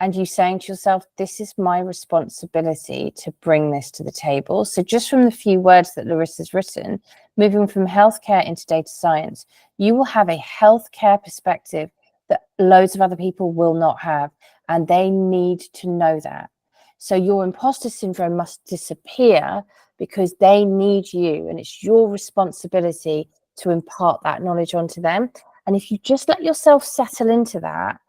and you saying to yourself, this is my responsibility to bring this to the table. So just from the few words that Larissa's written, moving from healthcare into data science, you will have a healthcare perspective that loads of other people will not have, and they need to know that. So your imposter syndrome must disappear, because they need you, and it's your responsibility to impart that knowledge onto them. And if you just let yourself settle into that,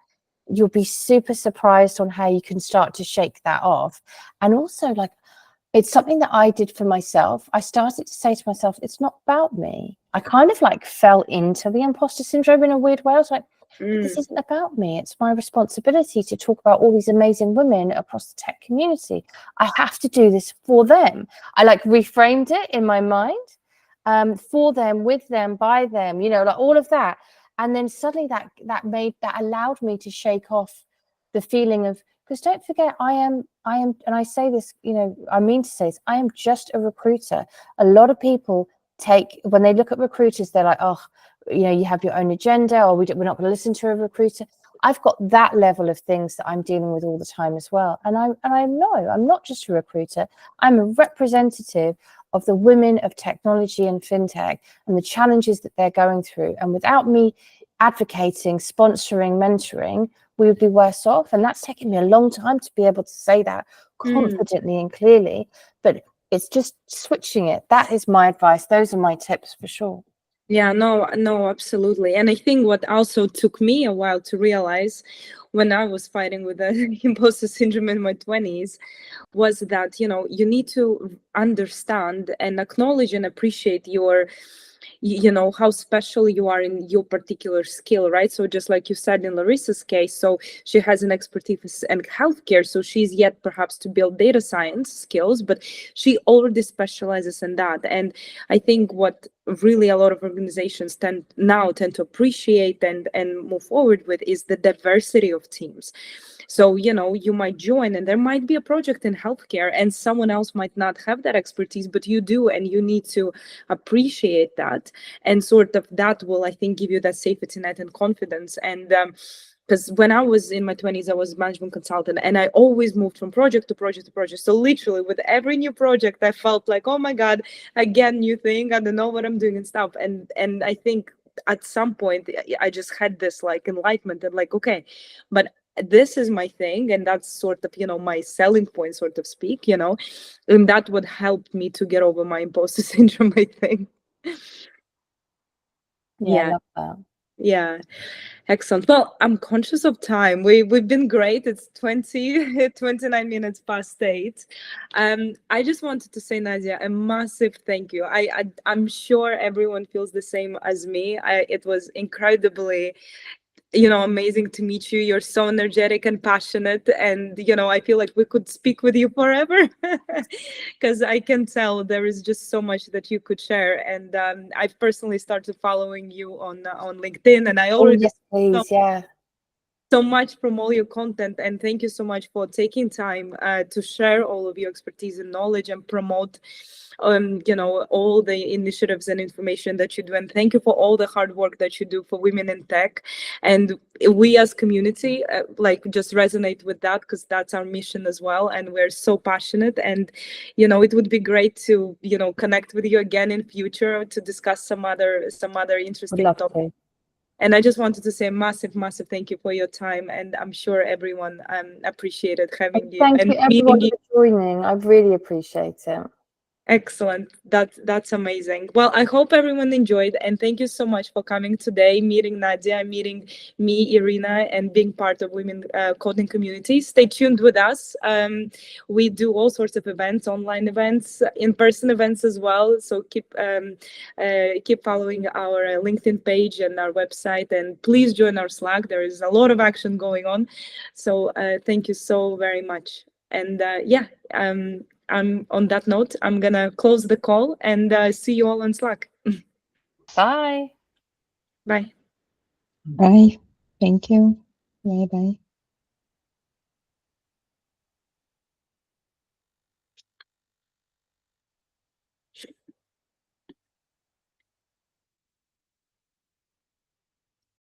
you'll be super surprised on how you can start to shake that off. And also, like, it's something that I did for myself. I started to say to myself, it's not about me. I kind of like fell into the imposter syndrome in a weird way. I was like, this isn't about me. It's my responsibility to talk about all these amazing women across the tech community. I have to do this for them. I like reframed it in my mind, for them, with them, by them, you know, like all of that. And then suddenly that allowed me to shake off the feeling of, because don't forget, I am, and I say this, you know, I mean to say this, I am just a recruiter. A lot of people when they look at recruiters, they're like, oh, you know, you have your own agenda, or we're not going to listen to a recruiter. I've got that level of things that I'm dealing with all the time as well. And I know I'm not just a recruiter. I'm a representative of the women of technology and fintech and the challenges that they're going through. And without me advocating, sponsoring, mentoring, we would be worse off. And that's taken me a long time to be able to say that confidently and clearly. But it's just switching it. That is my advice. Those are my tips for sure. Yeah, no, absolutely. And I think what also took me a while to realize when I was fighting with the imposter syndrome in my 20s was that, you know, you need to understand and acknowledge and appreciate your, you know, how special you are in your particular skill, right? So just like you said in Larissa's case, so she has an expertise in healthcare, so she's yet perhaps to build data science skills, but she already specializes in that. And I think what really a lot of organizations tend to appreciate and move forward with is the diversity of teams. So, you know, you might join and there might be a project in healthcare and someone else might not have that expertise, but you do, and you need to appreciate that. And sort of that will, I think, give you that safety net and confidence. And because when I was in my 20s, I was a management consultant, and I always moved from project to project to project. So literally with every new project, I felt like, oh my God, again, new thing, I don't know what I'm doing and stuff. And I think at some point I just had this like enlightenment and like, okay, but this is my thing, and that's sort of, you know, my selling point, sort of speak, you know, and that would help me to get over my imposter syndrome, I think. Yeah, I love that. Yeah. Excellent. Well, I'm conscious of time. We've been great. It's 29 minutes past 8. I just wanted to say, Nadia, a massive thank you. I'm sure everyone feels the same as me. It was incredibly, you know, amazing to meet you. You're so energetic and passionate, and you know, I feel like we could speak with you forever because I can tell there is just so much that you could share. And I've personally started following you on LinkedIn, and I already yes, please, yeah, so much from all your content, and thank you so much for taking time to share all of your expertise and knowledge and promote you know, all the initiatives and information that you do. And thank you for all the hard work that you do for women in tech. And we as community like just resonate with that, because that's our mission as well, and we're so passionate. And you know, it would be great to, you know, connect with you again in future to discuss some other interesting topics. And I just wanted to say a massive thank you for your time, and I'm sure everyone appreciated having you and you everyone for joining. I really appreciate it. Excellent. That's amazing. Well, I hope everyone enjoyed, and thank you so much for coming today, meeting Nadia, meeting me, Irina, and being part of Women Coding Community. Stay tuned with us. We do all sorts of events, online events, in-person events as well. So keep following our LinkedIn page and our website, and please join our Slack. There is a lot of action going on. So thank you so very much. And on that note, I'm gonna close the call and see you all on Slack. Bye. Bye. Bye. Thank you. Bye bye.